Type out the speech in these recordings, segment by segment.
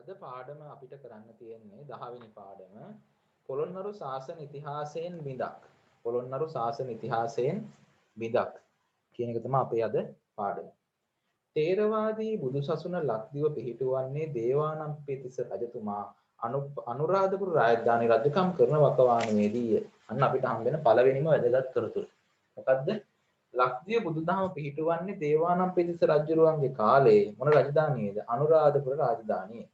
අද පාඩම අපිට කරන්න තියෙන්නේ 10 වෙනි පාඩම පොළොන්නරු ශාසන ඉතිහාසයෙන් බිඳක්. පොළොන්නරු ශාසන ඉතිහාසයෙන් බිඳක් කියන එක තමයි අපේ අද පාඩම. තේරවාදී බුදුසසුන ලක්දිව පිහිටුවන්නේ දේවානම්පියතිස්ස රජතුමා අනුරාධපුර රාජධානි රජකම් කරන වකවානුවේදීය. අන්න අපිට හම් වෙන පළවෙනිම වැදගත් තොරතුර. මොකද්ද? ලක්දිව බුදුදහම පිහිටුවන්නේ දේවානම්පියතිස්ස රජුරුවන්ගේ කාලේ මොන රාජධානියේද? අනුරාධපුර රාජධානිය.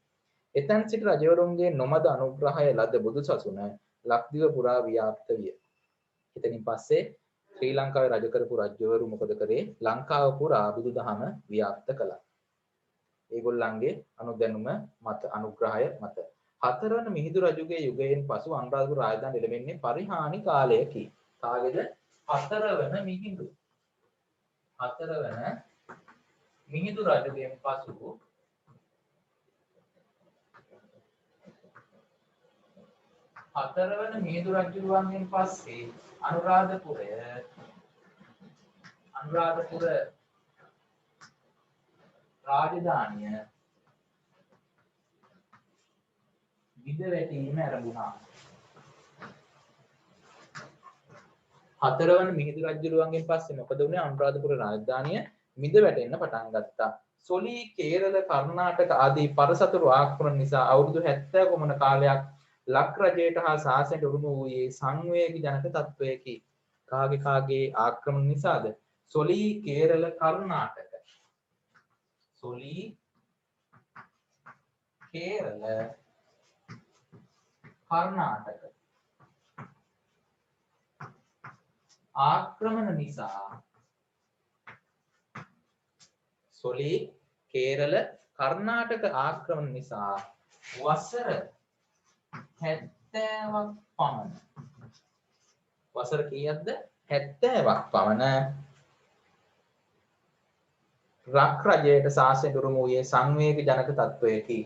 එතැන් සිට රජවරුන්ගේ නොමද අනුග්‍රහය ලද බුදුසසුන ලක්දිව පුරා ව්‍යාප්ත විය. එතනින් පස්සේ ශ්‍රී ලංකාවේ රජ කරපු රජවරු මොකද කරේ? ලංකාව පුරා බුදුදහම ව්‍යාප්ත කළා. ඒගොල්ලන්ගේ අනුදැනුම මත අනුග්‍රහය මත. හතරවන මිහිඳු රජුගේ යුගයෙන් පසු අනුරාධපුර රාජධානිය ලැබෙන්නේ පරිහානි කාලයකි. කාගේද? හතරවන මිහිඳු. හතරවන මිහිඳු රජුගෙන් පසු හතරවන මිහිඳු රජුගෙන් පස්සේ අනුරාධපුර රාජධානිය විද වැටීම ආරම්භුණා. හතරවන මිහිඳු රජුගෙන් පස්සේ මොකද වුනේ? අනුරාධපුර රාජධානිය මිද වැටෙන්න පටන් ගත්තා. සොලී, කේරළ, කර්ණාටක ආදී පරසතුරු ආක්‍රමණ නිසා අවුරුදු 70 පමණ කාලයක් ලක් රජයට හා ශාසනයට උරුම වූයේ සංවේගී ජනක තත්වයකි. කාගේ ආක්‍රමණ නිසාද? සොලී, කේරළ, කර්ණාටක. සොලී, කේරළ, කර්ණාටක ආක්‍රමණ නිසා සොලී, කේරළ, කර්ණාටක ආක්‍රමණ නිසා වසර 70ක් පමණ වසර කීයක්ද? 70ක් පමණ රක් රජයට ශාසනයට උරුම වූයේ සංවේගී ජනක තත්වයකි.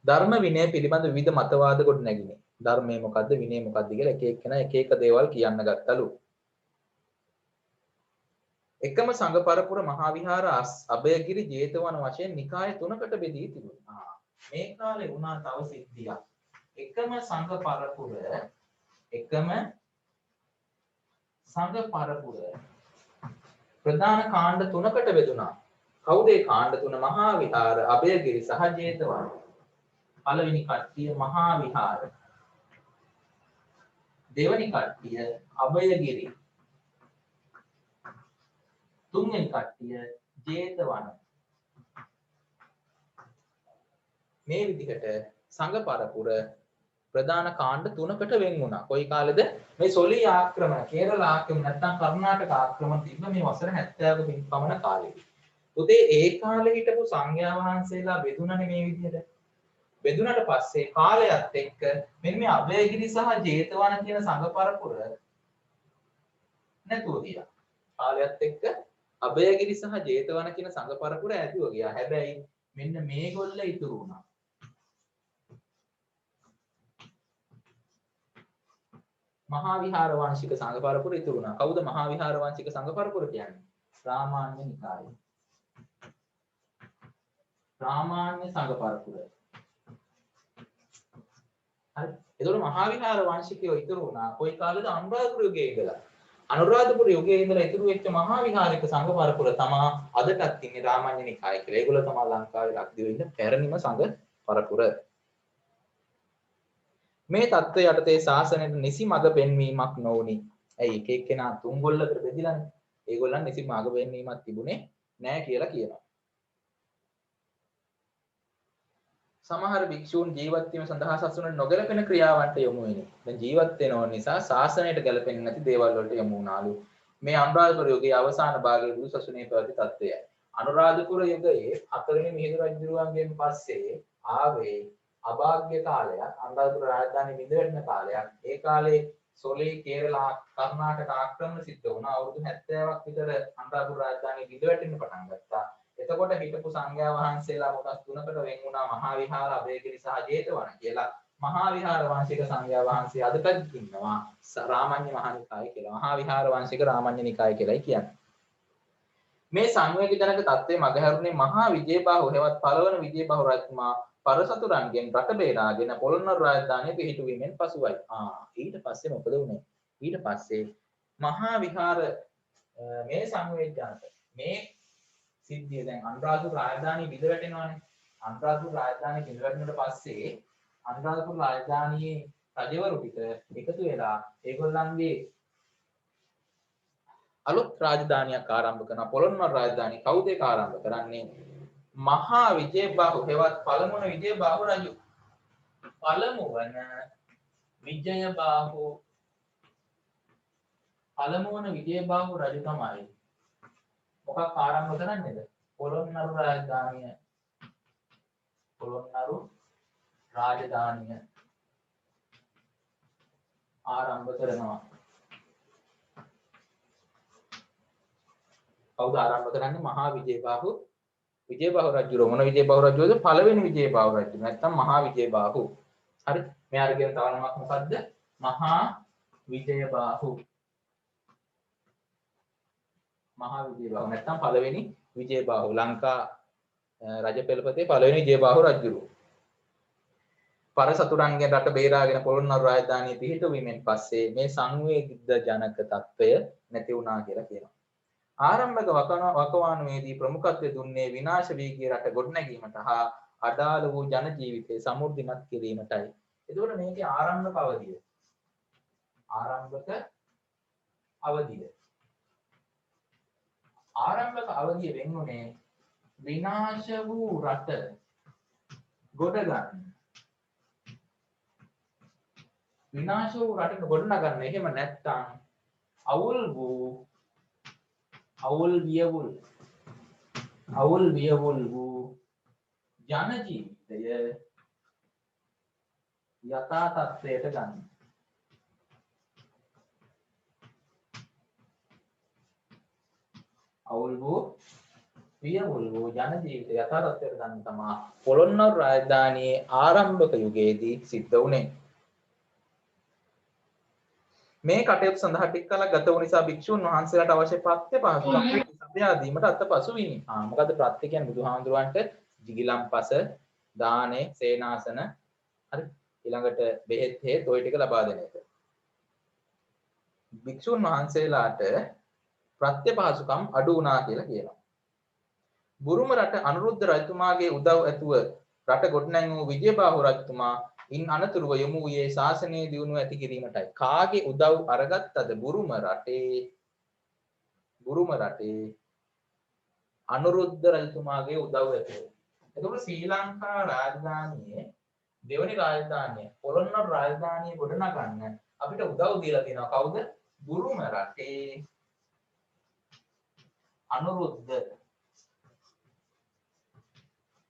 ධර්ම විනය පිළිබඳ විවිධ මතවාද කොට නැගිනේ. ධර්මය මොකද්ද, විනය මොකද්ද කියලා එක එක්කෙනා එක එක දේවල් කියන්න ගත්තලු. එකම සංඝ පරපුර මහා විහාර අභයගිරි ජේතවන වශයෙන් නිකාය 3කට බෙදී තිබුණා. මේ කාලේ වුණා තව සිද්ධියක්. එකම සංඝ පරපුර ප්‍රධාන කාණ්ඩ 3කට බෙදුණා. කවුද ඒ කාණ්ඩ 3? මහා විහාර, අභයගිරි සහ ජේතවන. පළවෙනි කට්ටිය මහා විහාර, දෙවෙනි කට්ටිය අභයගිරි, තුන්වෙනි කට්ටිය ජේතවන. මේ විදිහට සංඝ පරපුර ප්‍රධාන කාණ්ඩ 3කට වෙන් වුණා. කොයි කාලෙද? මේ සොලී ආක්‍රමණ, කේරළ ආක්‍රමණ නැත්නම් කර්ණාටක ආක්‍රමණ තිබ්බ මේ වසර 70ක පමණ කාලෙදී. උදේ ඒ කාලේ හිටපු සංඝයා වහන්සේලා බෙදුණනේ මේ විදිහට. බෙදුනට පස්සේ කාලයත් එක්ක මෙන්න මේ අභයගිරි සහ ජේතවන කියන සංඝ පරපුර නැතුව ගියා. කාලයත් එක්ක අභයගිරි සහ ජේතවන කියන සංඝ පරපුර ඇතුව ගියා. හැබැයි මෙන්න මේගොල්ල ඉතුරු වුණා. මහා විහාර වංශික සංඝ පරපුර ඉතුරු වුණා. කවුද මහා විහාර වංශික සංඝ පරපුර කියන්නේ? රාමාන්‍ය නිකාය. රාමාන්‍ය සංඝ පරපුර. හරි. එතකොට මහා විහාර වංශිකයෝ ඉතුරු වුණා. කොයි කාලෙද? අනුරාධපුර යුගයේ ඉඳලා. අනුරාධපුර යුගයේ ඉඳලා ඉතුරු වෙච්ච මහා විහාරික සංඝ පරපුර තමයි අදටත් ඉන්නේ රාමාන්‍ය නිකාය කියලා. ඒගොල්ලෝ තමයි ලංකාවේ ලක්දිව ඉන්න පැරණිම සංඝ පරපුර. මේ தত্ত্বය යටතේ ශාසනයට නිසි මඟ පෙන්වීමක් නොවුනි. ඇයි එක එක්කෙනා තුන් ගොල්ලකට බෙදිලානේ. ඒගොල්ලන් නිසි මඟ පෙන්වීමක් තිබුණේ නැහැ කියලා කියනවා. සමහර භික්ෂූන් ජීවත් වීම සඳහා සසුනට නොගැලපෙන ක්‍රියාවන්ට යොමු වෙනවා. දැන් ජීවත් වෙනව නිසා ශාසනයට ගැලපෙන්නේ නැති දේවල් වලට යොමු වුණාලු. මේ අනුරාධපුර යුගයේ අවසාන භාගයේ බුදු සසුනේ පැවති තත්ත්වයයි. අනුරාධපුර යුගයේ හතරවෙනි මිහිඳු රජුරුවන්ගෙන් පස්සේ ආවේ අභාග්‍ය කාලයක්. අනුරාධපුර රාජධානිය බිඳ වැටෙන කාලයක්. ඒ කාලේ සොලී, කේරළ, කර්ණාටක ආක්‍රමණ සිද්ධ වුණා. අවුරුදු 70ක් විතර අනුරාධපුර රාජධානිය බිඳ වැටෙන්න පටන් ගත්තා. එතකොට හිටපු සංඝයා වහන්සේලා කොටස් 3කට වෙන් වුණා. මහා විහාර, අභයගිරි සහ ජේතවන කියලා. මහා විහාර වංශික සංඝයා වහන්සේ අදටත් ඉන්නවා. රාමඤ්ඤ මහා නිකාය කියලා. මහා විහාර වංශික රාමඤ්ඤ නිකාය කියලායි කියන්නේ. මේ සංවේග ජනක තත්ත්වයේ මගහැරුණේ මහා විජේබාහු හෙවත් පළවන විජේබාහු රජතුමා පරසතුරන්ගෙන් රට බේරාගෙන පොළොන්නරු රාජධානිය පිහිටුවීමෙන් පසුවයි. ඊට පස්සේ මොකද වුනේ? ඊට පස්සේ මහා විහාර මේ සංවේග ජනක මේ සිද්ධිය දැන් අනුරාධපුර රාජධානිය බිඳ වැටෙනවානේ. අනුරාධපුර රාජධානිය බිඳ වැටුණාට පස්සේ අනුරාධපුර රාජධානියේ රජවරු ටික එකතු වෙලා ඒගොල්ලන්ගේ අලුත් රාජධානියක් ආරම්භ කරන පොළොන්නරු රාජධානිය කවුද ඒක ආරම්භ කරන්නේ? මහා විජේබාහු හෙවත් පළමුවන විජේබාහු රජු. පළමුවන විජේබාහු රජු තමයි මොකක් ආරම්භ කරන්නේද? පොළොන්නරු රාජධානිය ආරම්භ කරනවා. කවුද ආරම්භ කරන්නේ? මහා විජේබාහු රජු. මොන විජේබාහු රජුද? පළවෙනි විජේබාහු රජු. නැත්නම් මහා විජේබාහු. හරි. මෙයාට කියන තව නමක් මොකද්ද? මහා විජේබාහු. නැත්නම් පළවෙනි විජේබාහු. ලංකා රජපෙළපතේ පළවෙනි විජේබාහු රජු. පරසතුරන්ගෙන් රට බේරාගෙන පොළොන්නරු රාජධානිය පිහිටුවීමෙන් පස්සේ මේ සංවේගිත ජනක තත්ත්වය නැති වුණා කියලා කියනවා. ආරම්භක වකවානුවේදී ප්‍රමුඛත්වය දුන්නේ විනාශ වී ගිය රට ගොඩනැගීමට හා අඩාල වූ ජන ජීවිතය සමෘද්ධිමත් කිරීමටයි. එතකොට මේකේ ආරම්භක අවධිය වෙන්නේ විනාශ වූ රට ගොඩ ගන්න. විනාශ වූ රට ගොඩ නගන්න. එහෙම නැත්නම් අවුල් වියවුල් වූ ජන ජීවිතය යථා තත්ත්වයට ගන්න. අවුල් වූ වියවුල් වූ ජන ජීවිතය යථා තත්ත්වයට ගන්න තමයි පොළොන්නරු රාජධානියේ ආරම්භක යුගයේදී සිද්ධ වුණේ. මේ කටයුතු සඳහා ටික කලක් ගත වූ නිසා භික්ෂුන් වහන්සේලාට අවශ්‍ය ප්‍රත්‍ය පහසුකම් සපයා දීමට අත්පසු විනි. මොකද ප්‍රත්‍ය කියන්නේ බුදුහාමුදුරන්ට ජිගිලම්පස, දානේ, සේනාසන, හරි ඊළඟට බෙහෙත් හේත් ඔය ටික ලබා දෙන එක. භික්ෂුන් වහන්සේලාට ප්‍රත්‍ය පහසුකම් අඩු වුණා කියලා කියනවා. බුරුම රට අනුරුද්ධ රජතුමාගේ උදව් ඇතුව රට ගොඩනැංවූ විජේබාහු රජතුමා ඉන් අනතුරුව යොමු වූයේ ශාසනයේ දියුණුව ඇති කිරීමටයි. කාගේ උදව් අරගත්තද? බුරුම රටේ අනුරුද්ධ රජතුමාගේ උදව් ඇතුව. එතකොට ශ්‍රී ලංකා රාජධානියේ දෙවනි රාජධානිය පොළොන්නරු රාජධානිය ගොඩනගන්න අපිට උදව් දීලා තියෙනවා. කවුද?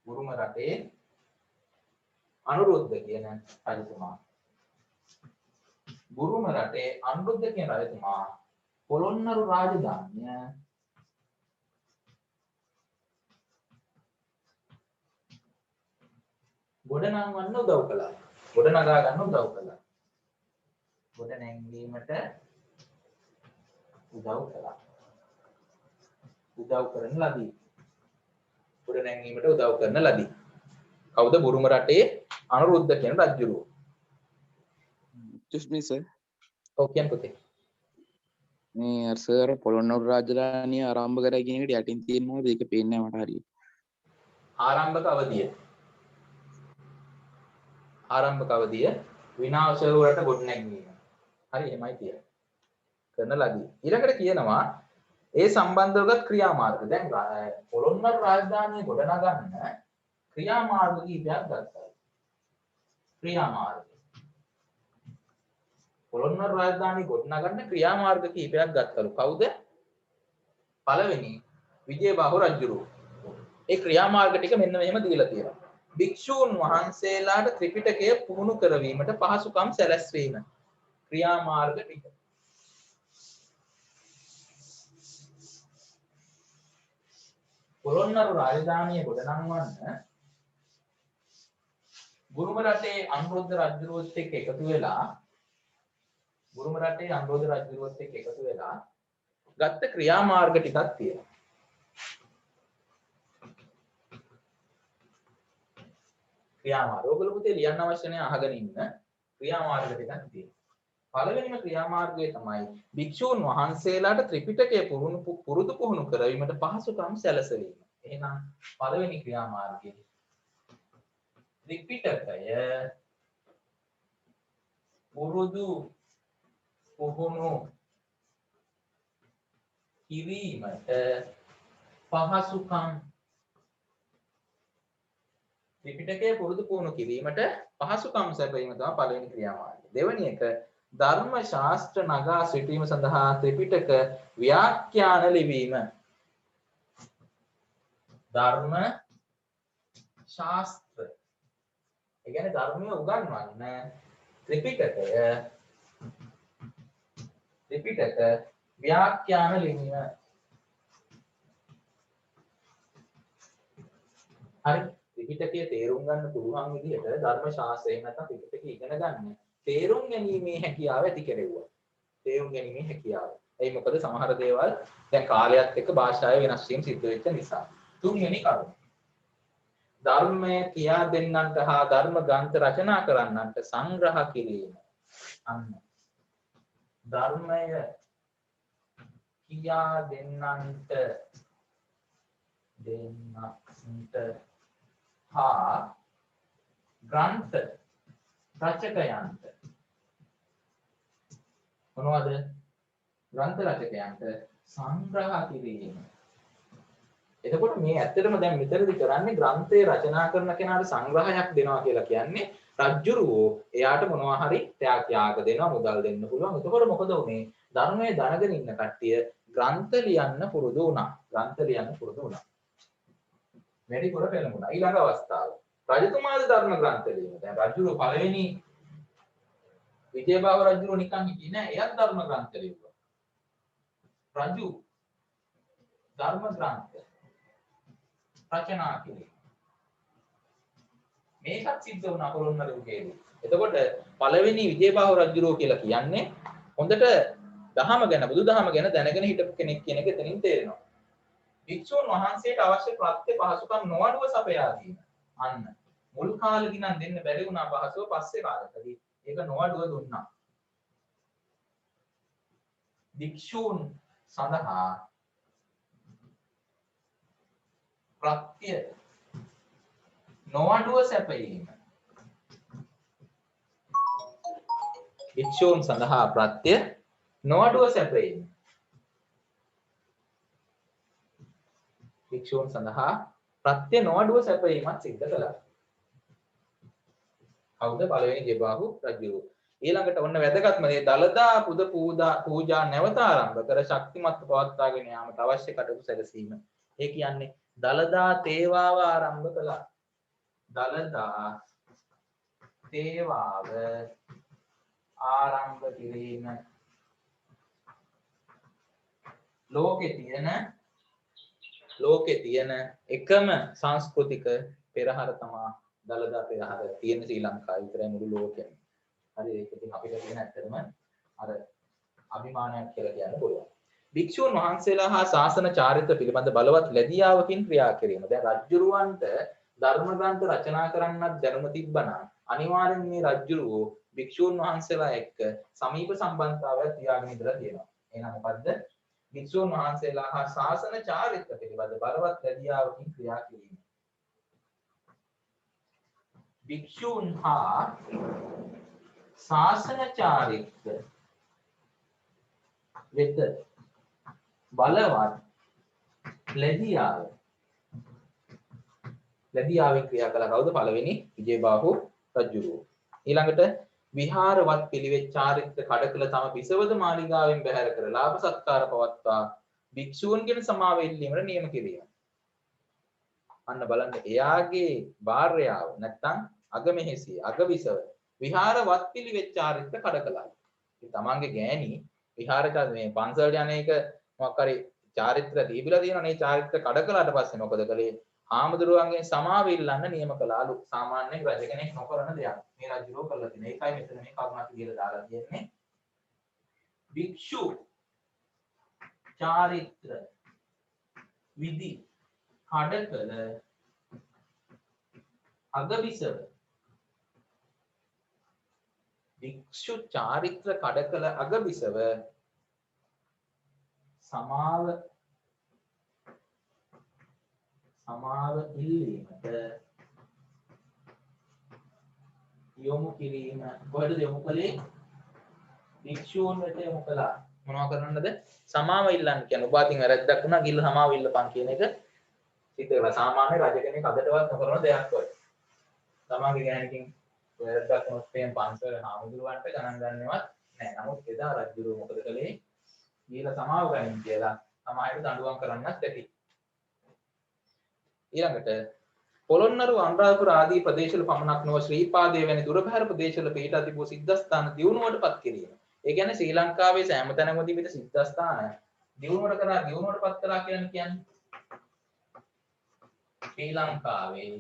බුරුම රටේ අනුරුද්ධ කියන රජතුමා. බුරුම රටේ අනුරුද්ධ කියන රජතුමා පොළොන්නරු රාජධානිය ගොඩනංවන්න උදව් කළා. ගොඩනගා ගන්න උදව් කළා. ගොඩනැංවීමට උදව් කළා. උදව් කරන ලදී. ගොඩනැංවීමට උදව් කරන ලදී. කවුද? බුරුම රටේ අනුරුද්ධ කියන රජුරුව. Excuse me sir. ඔව් කියන්න පුතේ. මේ සර් පොළොන්නරු රාජධානිය ආරම්භ කරා කියන එකට යටින් තියෙන මොකද? ඒක පේන්නේ නැහැ මට හරියට. ආරම්භක අවධිය විනාශ වූ රට ගොඩනැගීම. හරි එහෙමයි කියන්නේ. කරන ලදී. ඊළඟට කියනවා ඒ සම්බන්ධවගත් ක්‍රියාමාර්ග. දැන් පොළොන්නරු රාජධානිය ගොඩනගන්න ක්‍රියාමාර්ග කීපයක් ගත්තා. පොළොන්නරු රාජධානිය ගොඩනගන්න ක්‍රියාමාර්ග කීපයක් ගත්තලු. කවුද? පළවෙනි විජේබාහු රජුරුව. ඒ ක්‍රියාමාර්ග ටික මෙන්න මෙහෙම දීලා තියෙනවා. භික්ෂූන් වහන්සේලාට ත්‍රිපිටකය පුහුණු කරවීමට පහසුකම් සැලැස්වීම. ක්‍රියාමාර්ග ටික. පොළොන්නරු රාජධානිය ගොඩනංවන්න බුරුම රටේ අනුරුද්ධ රජුරුවත් එක්ක එකතු වෙලා ගත්ත ක්‍රියාමාර්ග ටිකක් තියෙනවා. ක්‍රියාමාර්ග. ඔයගොල්ලෝ පුතේ ලියන්න අවශ්‍ය නැහැ අහගෙන ඉන්න. ක්‍රියාමාර්ග ටිකක් තියෙනවා. පළවෙනිම ක්‍රියාමාර්ගය තමයි භික්ෂූන් වහන්සේලාට ත්‍රිපිටකය පුරුදු පුහුණු කරවීමට පහසුකම් සැලසීම. එහෙනම් පළවෙනි ක්‍රියාමාර්ගය ත්‍රිපිටකය පුරුදු පුහුණු කිරීමට පහසුකම්. ත්‍රිපිටකය පුරුදු පුහුණු කිරීමට පහසුකම් සැපයීම තමයි පළවෙනි ක්‍රියාමාර්ගය. දෙවෙනි එක ධර්ම ශාස්ත්‍ර නගා සිටීම සඳහා ත්‍රිපිටක ව්‍යාඛ්‍යාන ලිවීම. ධර්ම ශාස්ත්‍ර ඒ කියන්නේ ධර්මය උගන්වන්න ත්‍රිපිටක ව්‍යාඛ්‍යාන ලිවීම. හරි. ත්‍රිපිටකය තේරුම් ගන්න පුළුවන් විදිහට ධර්ම ශාස්ත්‍රයෙන් නැත්නම් ත්‍රිපිටකය ඉගෙන ගන්න තේරුම් ගැනීමේ හැකියාව ඇති කෙරෙව්වා. තේරුම් ගැනීමේ හැකියාව. එයි මොකද සමහර දේවල් දැන් කාලයත් එක්ක භාෂාවේ වෙනස් වීම සිද්ධ වෙච්ච නිසා. තුන්වෙනි කරුණ. ධර්මය කියා දෙන්නන්ට හා ධර්ම ග්‍රන්ථ රචනා කරන්නන්ට සංග්‍රහ කිරීම. අන්න. ධර්මය කියා දෙන්නන්ට හා ග්‍රන්ථ රචකයන්ට මොනවද? ග්‍රන්ථ රචකයන්ට සංග්‍රහ කිරීම. එතකොට මේ ඇත්තටම දැන් මෙතනදී කරන්නේ ග්‍රන්ථය රචනා කරන කෙනාට සංග්‍රහයක් දෙනවා කියලා කියන්නේ රජ්ජුරුවෝ එයාට මොනවා හරි ත්‍යාග දෙනවා, මුදල් දෙන්න පුළුවන්. එතකොට මොකද උනේ? ධර්මයේ දැනගෙන ඉන්න කට්ටිය ග්‍රන්ථ ලියන්න පුරුදු වුණා. වැඩිපුර පෙළඹුණා. ඊළඟ අවස්ථාව. රජතුමාද ධර්ම ග්‍රන්ථ ලියන. දැන් රජුගේ පළවෙනි විජයබාහු රජුගේ නිකන් හිටියේ නෑ. එයාත් ධර්ම ග්‍රන්ථ ලියුවා. රජු ධර්ම ග්‍රන්ථ රචනා කළේ. මේකත් සිද්ධ වුණා පොළොන්නරුවේදී. එතකොට පළවෙනි විජයබාහු රජුරෝ කියලා කියන්නේ හොඳට දහම ගැන බුදුදහම ගැන දැනගෙන හිටපු කෙනෙක් කියන එක එතනින් තේරෙනවා. භික්ෂුන් වහන්සේට අවශ්‍ය ප්‍රත්‍ය පහසුකම් නොඅඩුව සපයා දීම. අන්න මුල් කාලෙදී නම් දෙන්න බැරි වුණා පහසුව පස්සේ කාලෙකදී ඒක නොඅඩුව දුන්නා. භික්ෂුන් සඳහා ප්‍රත්‍ය නොඅඩුව සැපයීම. භික්ෂුන් සඳහා ප්‍රත්‍ය නොඅඩුව සැපයීම. භික්ෂුන් සඳහා ප්‍රත්‍ය නොඅඩුව සැපයීමත් සිද්ධ කළා. කවුද? පළවෙනි ජෙබාහු රජු. ඊළඟට ඔන්න වැදගත්ම දේ දලදා පුද පූජා නැවත ආරම්භ කර ශක්තිමත් පවත්වාගෙන යාමට අවශ්‍ය කටයුතු සැලසීම. ඒ කියන්නේ දලදා තේවාව ආරම්භ කළා. දලදා තේවාව ආරම්භ කිරීම. ලෝකේ තියෙන එකම සංස්කෘතික පෙරහර තමයි දලදා පෙරහර. තියෙන ශ්‍රී ලංකාවේ විතරයි මුළු ලෝකෙම. හරි ඒක ඉතින් අපිට තියෙන ඇත්තටම අර අභිමානයක් කියලා කියන්න පුළුවන්. භික්ෂුන් වහන්සේලා හා ශාසන චාරිත්‍ර පිළිබඳ බලවත් ලැබියාවකින් ක්‍රියා කිරීම. දැන් රජුරවන්ට ධර්ම ග්‍රන්ථ රචනා කරන්නත් දැනුම තිබ්බනම් අනිවාර්යෙන් මේ රජුරෝ භික්ෂුන් වහන්සේලා එක්ක සමීප සම්බන්ධතාවයක් තියාගෙන ඉඳලා තියෙනවා. එහෙනම් මොකද්ද? භික්ෂුන් වහන්සේලා හා ශාසන චාරිත්‍ර පිළිබඳ බලවත් ලැබියාවකින් ක්‍රියා කිරීම. භික්ෂුන් හා ශාසන චාරිත්‍ර වෙත බලවත් ලැබියාවෙන් ක්‍රියා කළ කවුද? පළවෙනි විජයබාහු රජුරෝ. ඊළඟට විහාරවත් පිළිවෙත් චාරිත්‍ර කඩකල තම පිසවද මාලිගාවෙන් බැහැර කර ලාභ සත්කාර පවත්වා භික්ෂූන්ගෙන් සමාවෙල්ලීමට නියම කිරීම. අන්න බලන්න එයාගේ භාර්යාව නැත්තම් අගමෙහෙසිය අගවිසව විහාරවත් පිළිවෙත් චාරිත්‍ර කඩකලා. ඉතින් තමන්ගේ ගෑණි විහාරචාර මේ පන්සලට යන එක මොකක් හරි චාරිත්‍ර දීබිලා තියෙනවා නේ. චාරිත්‍ර කඩකලාට පස්සේ මොකද කළේ? හාමුදුරුවන්ගෙන් සමාව ඉල්ලන්න නියම කළාලු. සාමාන්‍යයෙන් රජ කෙනෙක් නොකරන දෙයක්. මේ රජුරෝ කළා තියෙන. ඒකයි මෙතන මේ කරුණක් කියලා දාලා තියෙන්නේ. භික්ෂු චාරිත්‍ර විදි කඩකල අගවිසව භික්ෂු චාරිත්‍ර කඩකල අගබිසව සමාව ඉල්ලීමට යොමු කිරීම. කොහෙද යොමු කළේ? භික්ෂූන් වෙත යොමු කළා. මොනවා කරන්නද? සමාව ඉල්ලන්න කියන්නේ. ඔබ අතින් වැරද්දක් වුණා ගිල්ල සමාව ඉල්ලපන් කියන එක සිද්ධ වෙලා. සාමාන්‍ය රජ කෙනෙක් අදටවත් නොකරන දෙයක් ඔය. තමන්ගේ ගෑණිකින් වැරද්දක් වුණොත් එහෙම පන්සල හාමුදුරුවන්ට ගණන් ගන්නවත් නැහැ. නමුත් එදා රජුරු මොකද කළේ? ගිහලා සමාව ගනින් කියලා සමායට දඬුවම් කරන්නත් ඇති. ඊළඟට පොළොන්නරු අනුරාධපුර ආදී ප්‍රදේශවල පමණක් නොව ශ්‍රීපාදයේ වැනි දුරබැහැර ප්‍රදේශවල පිහිටා තිබූ සිද්ධාස්ථාන දියුණුවටපත් කිරීම. ඒ කියන්නේ ශ්‍රී ලංකාවේ සෑම තැනම තිබෙන සිද්ධාස්ථාන දියුණුවටපත් කරා කියන්නේ ශ්‍රී ලංකාවේ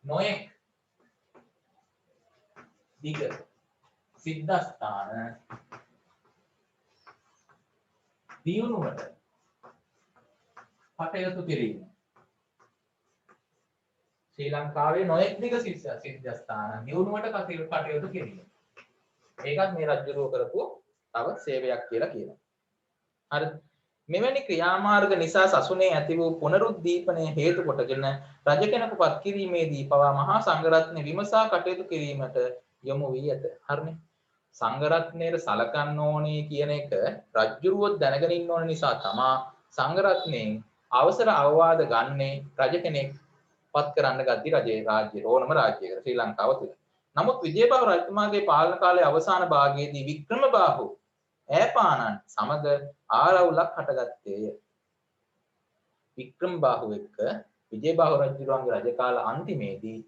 නොයෙක් දිග සිද්ධාස්ථාන දියුණුවට කටයුතු කිරීම. ශ්‍රී ලංකාවේ නොයෙක් දිග සිද්ධාස්ථාන දියුණුවට කටයුතු කිරීම. ඒකත් මේ රජුරෝ කරපු තව සේවයක් කියලා කියනවා. හරි. මෙවැනි ක්‍රියාමාර්ග නිසා සසුනේ ඇති වූ පුනරුද්දීපනය හේතු කොටගෙන රජ කෙනෙකුපත් කිරීමේදී පවා මහා සංඝරත්නය විමසා කටයුතු කිරීමට යොමු වී ඇත. හරිනේ. සංඝරත්නයේ සලකන්න ඕනේ කියන එක රජුරුවෝ දැනගෙන ඉන්න ඕන නිසා තමා සංඝරත්නයෙන් අවසර අවවාද ගන්නේ රජ කෙනෙක් පත් කරන්න ගද්දි රාජ්‍ය ඕනම රාජ්‍යයක ශ්‍රී ලංකාව තුළ. නමුත් විජයබාහු රජතුමාගේ පාලන කාලයේ අවසාන භාගයේදී වික්‍රමබාහු ඈපානන් සමග ආරවුලක් හටගත්තේය. වික්‍රමබාහු එක්ක විජයබාහු රජුගේ රජ කාල අන්තිමේදී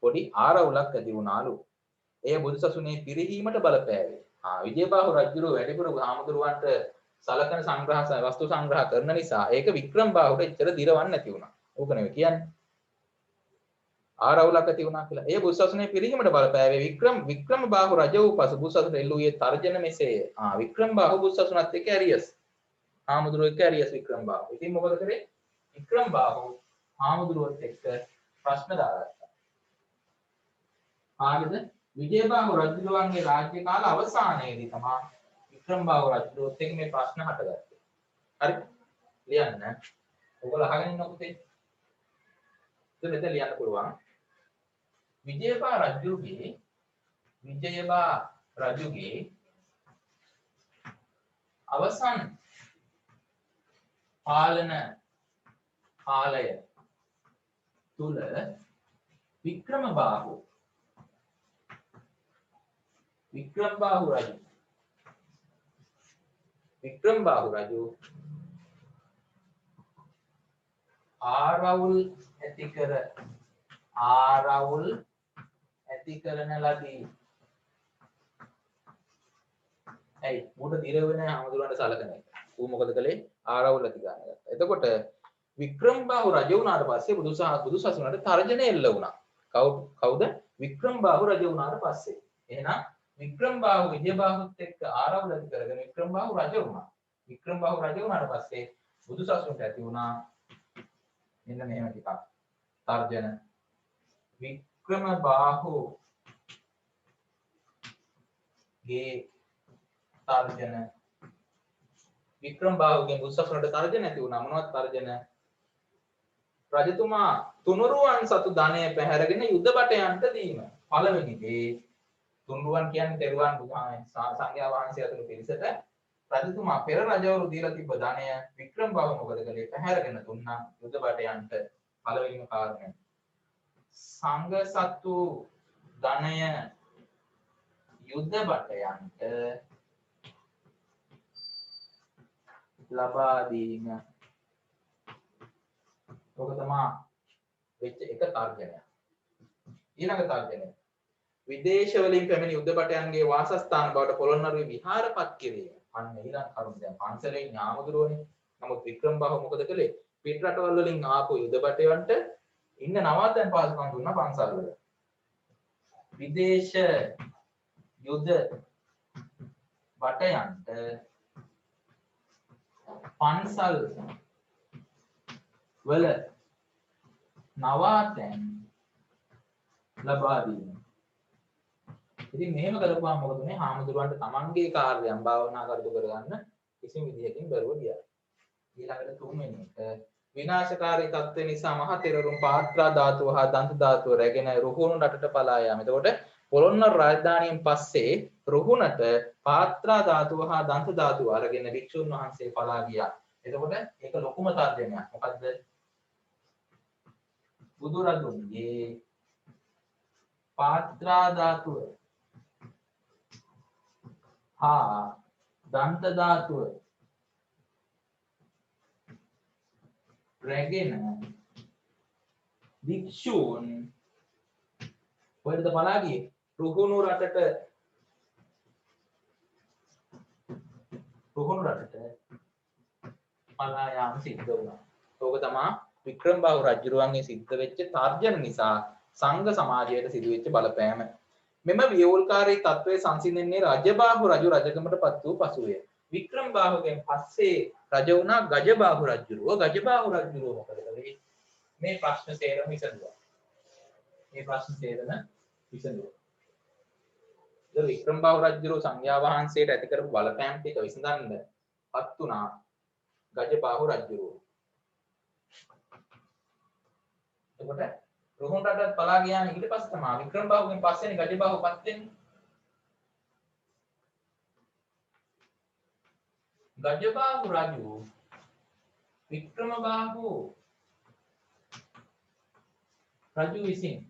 පොඩි ආරවුලක් ඇති වුණාලු. එය බුදුසසුනේ පිරිහීමට බලපෑවේ. විජයබාහු රජුගේ වැඩිපුර හාමුදුරුවන්ට සලකන වස්තු සංග්‍රහ කරන නිසා ඒක වික්‍රමබාහුට එච්චර දිරවන්නේ නැති වුණා. ඕක නෙවෙයි කියන්නේ. ආරවුලක් ඇති වුණා කියලා. ඒ බුදුසසුනේ පිරිහීමට බලපෑවේ වික්‍රමබාහු රජ වූ පසු බුදුසසුන එල්ලුවේ තර්ජන මෙසේය. වික්‍රමබාහු බුදුසසුනත් එක්ක ඇරියස්. හාමුදුරුවෝ එක්ක ඇරියස් වික්‍රමබාහු. ඉතින් මොකද කරේ? වික්‍රමබාහු හාමුදුරුවෝත් එක්ක ප්‍රශ්න දාගත්තා. ආගද විජයබාහු රජුගේ රාජ්‍ය කාල අවසානයේදී තමයි වික්‍රමබාහු රජුත් එක්ක මේ ප්‍රශ්න හටගත්තේ. හරි? ලියන්න. ඔයගොල්ලෝ අහගෙන ඉන්න පුතේ. ඉතින් මෙතන ලියන්න පුළුවන්. විජයබා රජුගේ අවසන් පාලන කාලය තුල වික්‍රමබාහු රජු ආරවුල් ඇති කරන ලදී. ඇයි උඩ දිරවෙන හමුදුරන්ට සලකන එක. ඌ මොකද කළේ? ආරවුල් ඇති ගන්න ගත්තා. එතකොට වික්‍රමබාහු රජ වුණාට පස්සේ බුදුසසුනට තර්ජනය එල්ල වුණා. කවුද? වික්‍රමබාහු රජ වුණාට පස්සේ. එහෙනම් වික්‍රමබාහු විජයබාහුත් එක්ක ආරවුල් ඇති කරගෙන වික්‍රමබාහු රජ වුණා. වික්‍රමබාහු රජ වුණාට පස්සේ බුදුසසුනට ඇති වුණා මෙන්න මෙහෙම ටිකක් තර්ජන. වික්‍රමබාහුගේ තර්ජන. වික්‍රමබාහුගේ බුදුසසුනට තර්ජන ඇති වුණා. මොනවද තර්ජන? රජතුමා තුනුරුවන් සතු ධනය පැහැරගෙන යුද්ධ බටයන්ට දීම. පළවෙනි දේ තුනුරුවන් කියන්නේ තෙරුවන් සංඝයා වහන්සේ අතුරු පිරිසට රජතුමා පෙර රජවරු දීලා තිබ්බ ධනය වික්‍රමබාහු මොකද කළේ? පැහැරගෙන දුන්නා යුද්ධ බටයන්ට. පළවෙනිම කාරණය. සංඝ සතු ධනය යුද්ධ බටයන්ට ලබා දීම. ඔක තමයි වෙච්ච එක තර්ජනය. ඊළඟ තර්ජනය. විදේශ වලින් පැමිණි යුද්ධ බටයන්ගේ වාසස්ථාන බවට පොළොන්නරුවේ විහාරපත් කිරීම. අන්න ඊළඟ කරුණ දැන් පන්සලේ ඥාමදුරෝනේ. නමුත් වික්‍රමබාහු මොකද කළේ? පිට රටවල් වලින් ආපු යුද බටයන්ට ඉන්න නවාතැන් පාසුකම් දුන්නා පන්සල් වල. විදේශ යුද බටයන්ට පන්සල් වල නවාතැන් ලබා දීම. ඉතින් මෙහෙම කරපුවාම මොකද මේ හාමුදුරුවන්ට තමන්ගේ කාර්යයන් භාවනා කටයුතු කරගන්න කිසිම විදිහකින් බැරුව ගියා. ඊළඟට තුන්වෙනි එක විනාශකාරී තත්ත්ව නිසා මහ තෙරරුම් පාත්‍රා ධාතුව හා දන්ත ධාතුව රැගෙන රුහුණු රටට පලා යාම. එතකොට පොළොන්නරු රාජධානියෙන් පස්සේ රුහුණට පාත්‍රා ධාතුව හා දන්ත ධාතුව අරගෙන වික්ෂුන් වහන්සේ පලා ගියා. එතකොට ඒක ලොකුම තර්ජනයක්. මොකද්ද? බුදුරදුන්ගේ පාත්‍රා ධාතුව හා දන්ත ධාතුව රැගෙන වික්ෂුන් කොහෙද පලා ගියේ? රුහුණු රටට පලා යාම සිද්ධ වුණා. ඕක තමයි වික්‍රමබාහු රජුරුවන්ගේ සිද්ධ වෙච්ච තර්ජන නිසා සංඝ සමාජයට සිදුවෙච්ච බලපෑම. මෙම වියෝල්කාරී තත්ත්වයේ සංසිඳෙන්නේ රජබාහු රජු රජකමටපත් වූ පසුය. වික්‍රමබාහුගෙන් පස්සේ රජ වුණා ගජබාහු රජුරුව. ගජබාහු රජුරුව මොකද කළේ? මේ ප්‍රශ්න සේරම විසඳුවා. වික්‍රමබාහු රජුරුව සංඝයා වහන්සේට ඇති කරපු බලපෑම් ටික විසඳන්නපත් වුණා ගජබාහු රජුරුව. එතකොට රුහුණු රටට පලා ගියාම ඊට පස්සේ තමයි වික්‍රමබාහුගෙන් පස්සේනේ ගජබාහුපත් වෙන්නේ. ගජබාහු රජු වික්‍රමබාහු රජු විසින්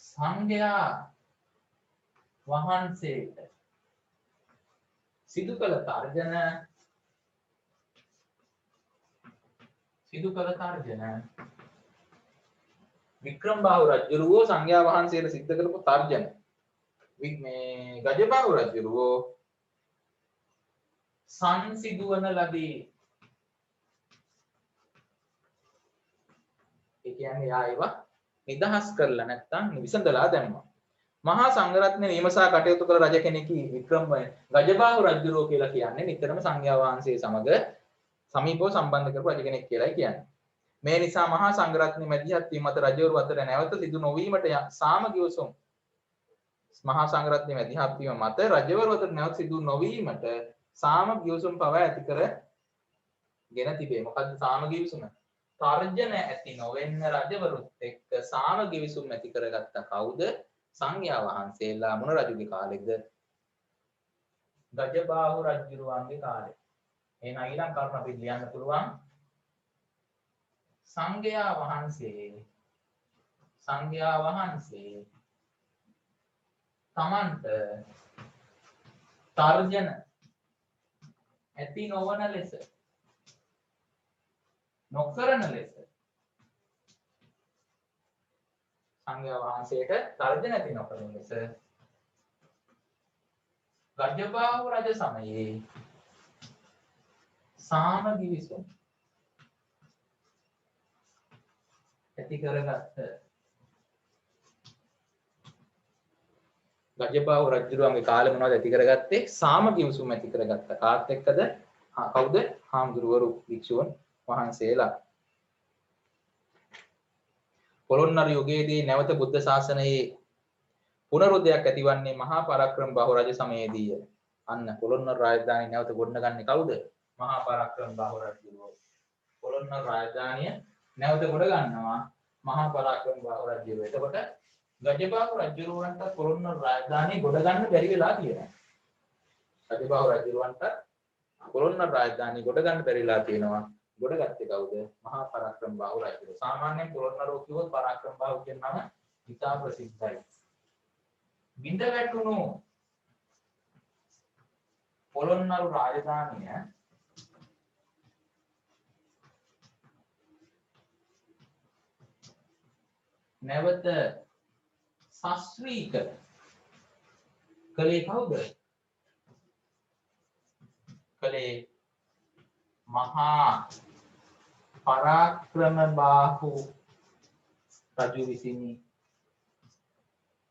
සංඝයා වහන්සේට සිදු කළ තර්ජන වික්‍රමබාහු රජුරුවෝ සංඝයා වහන්සේට සිද්ධ කරපු තර්ජන මේ ගජබාහු රජුරුවෝ සංසිදුවන ලදී. ඒ කියන්නේ ආයවා නිදහස් කරලා නැත්තම් විසඳලා දැම්මා. මහා සංඝරත්නය විමසා කටයුතු කළ රජ කෙනෙකි ගජබාහු රජුරුවෝ කියලා කියන්නේ නිතරම සංඝයා වහන්සේ සමග සමීපව සම්බන්ධ කරපු රජ කෙනෙක් කියලායි කියන්නේ. මේ නිසා මහා සංඝරත්නය මැදිහත් වීම මත රජවරු අතර නැවත සිදු නොවීමට සාම ගිවිසුම් මහා සංඝරත්නය මැදිහත් වීම මත රජවරු අතර නැවත සිදු නොවීමට සාම ගිවිසුම් පවා ඇති කරගෙන තිබේ. මොකද්ද සාම ගිවිසුම? තර්ජන ඇති නොවෙන්න රජවරුත් එක්ක සාම ගිවිසුම් ඇති කරගත්ත කවුද? සංඝයා වහන්සේලා. මොන රජුගේ කාලෙද? ගජබාහු රජුරුවන්ගේ කාලේ. එහෙනම් ඊළඟ කරුණ අපි ලියන්න පුළුවන් සංඝයා වහන්සේ තමන්ට තර්ජන ඇති නොවන ලෙස නොකරන ලෙස සංඝයා වහන්සේට තර්ජන ඇති නොකරන ලෙස ගජබාහු රජ සමයේ සාම ගිවිසුම් ඇති කරගත්ත ගජබාහු රජුරුවන්ගේ කාලේ මොනවද ඇති කරගත්තේ? සාම ගිවිසුම් ඇති කරගත්ත. කාත් එක්කද? කවුද? හාමුදුරුවරු භික්ෂුන් වහන්සේලා. පොළොන්නරු යුගයේදී නැවත බුද්ධ ශාසනයේ පුනරුදයක් ඇතිවන්නේ මහා පරාක්‍රම බාහු රජ සමයේදීය. අන්න පොළොන්නරු රාජධානිය නැවත ගොඩනගන්නේ කවුද? මහා පරාක්‍රම බාහු රජුරුවෝ. පොළොන්නරු රාජධානිය නැවත ගොඩ ගන්නවා මහා පරාක්‍රම බාහු රජුරුවෝ. එතකොට ගජබාහු රජුරුවන්ට පොළොන්නරු රාජධානිය ගොඩ ගන්න බැරි වෙලා තියෙනවා. ගජබාහු රජුරුවන්ට පොළොන්නරු රාජධානිය ගොඩ ගන්න බැරි වෙලා තියෙනවා. ගොඩගත්තේ කවුද? මහා පරාක්‍රම බාහු රජුරුවෝ. සාමාන්‍යයෙන් පොළොන්නරු කිව්වොත් පරාක්‍රම බාහු කියන නම ඉතා ප්‍රසිද්ධයි. බිඳ වැටුණු පොළොන්නරු රාජධානිය නැවත සශ්‍රීක කලේ කවුද? කලේ මහා පරාක්‍රම බාහු රජු විසිනි.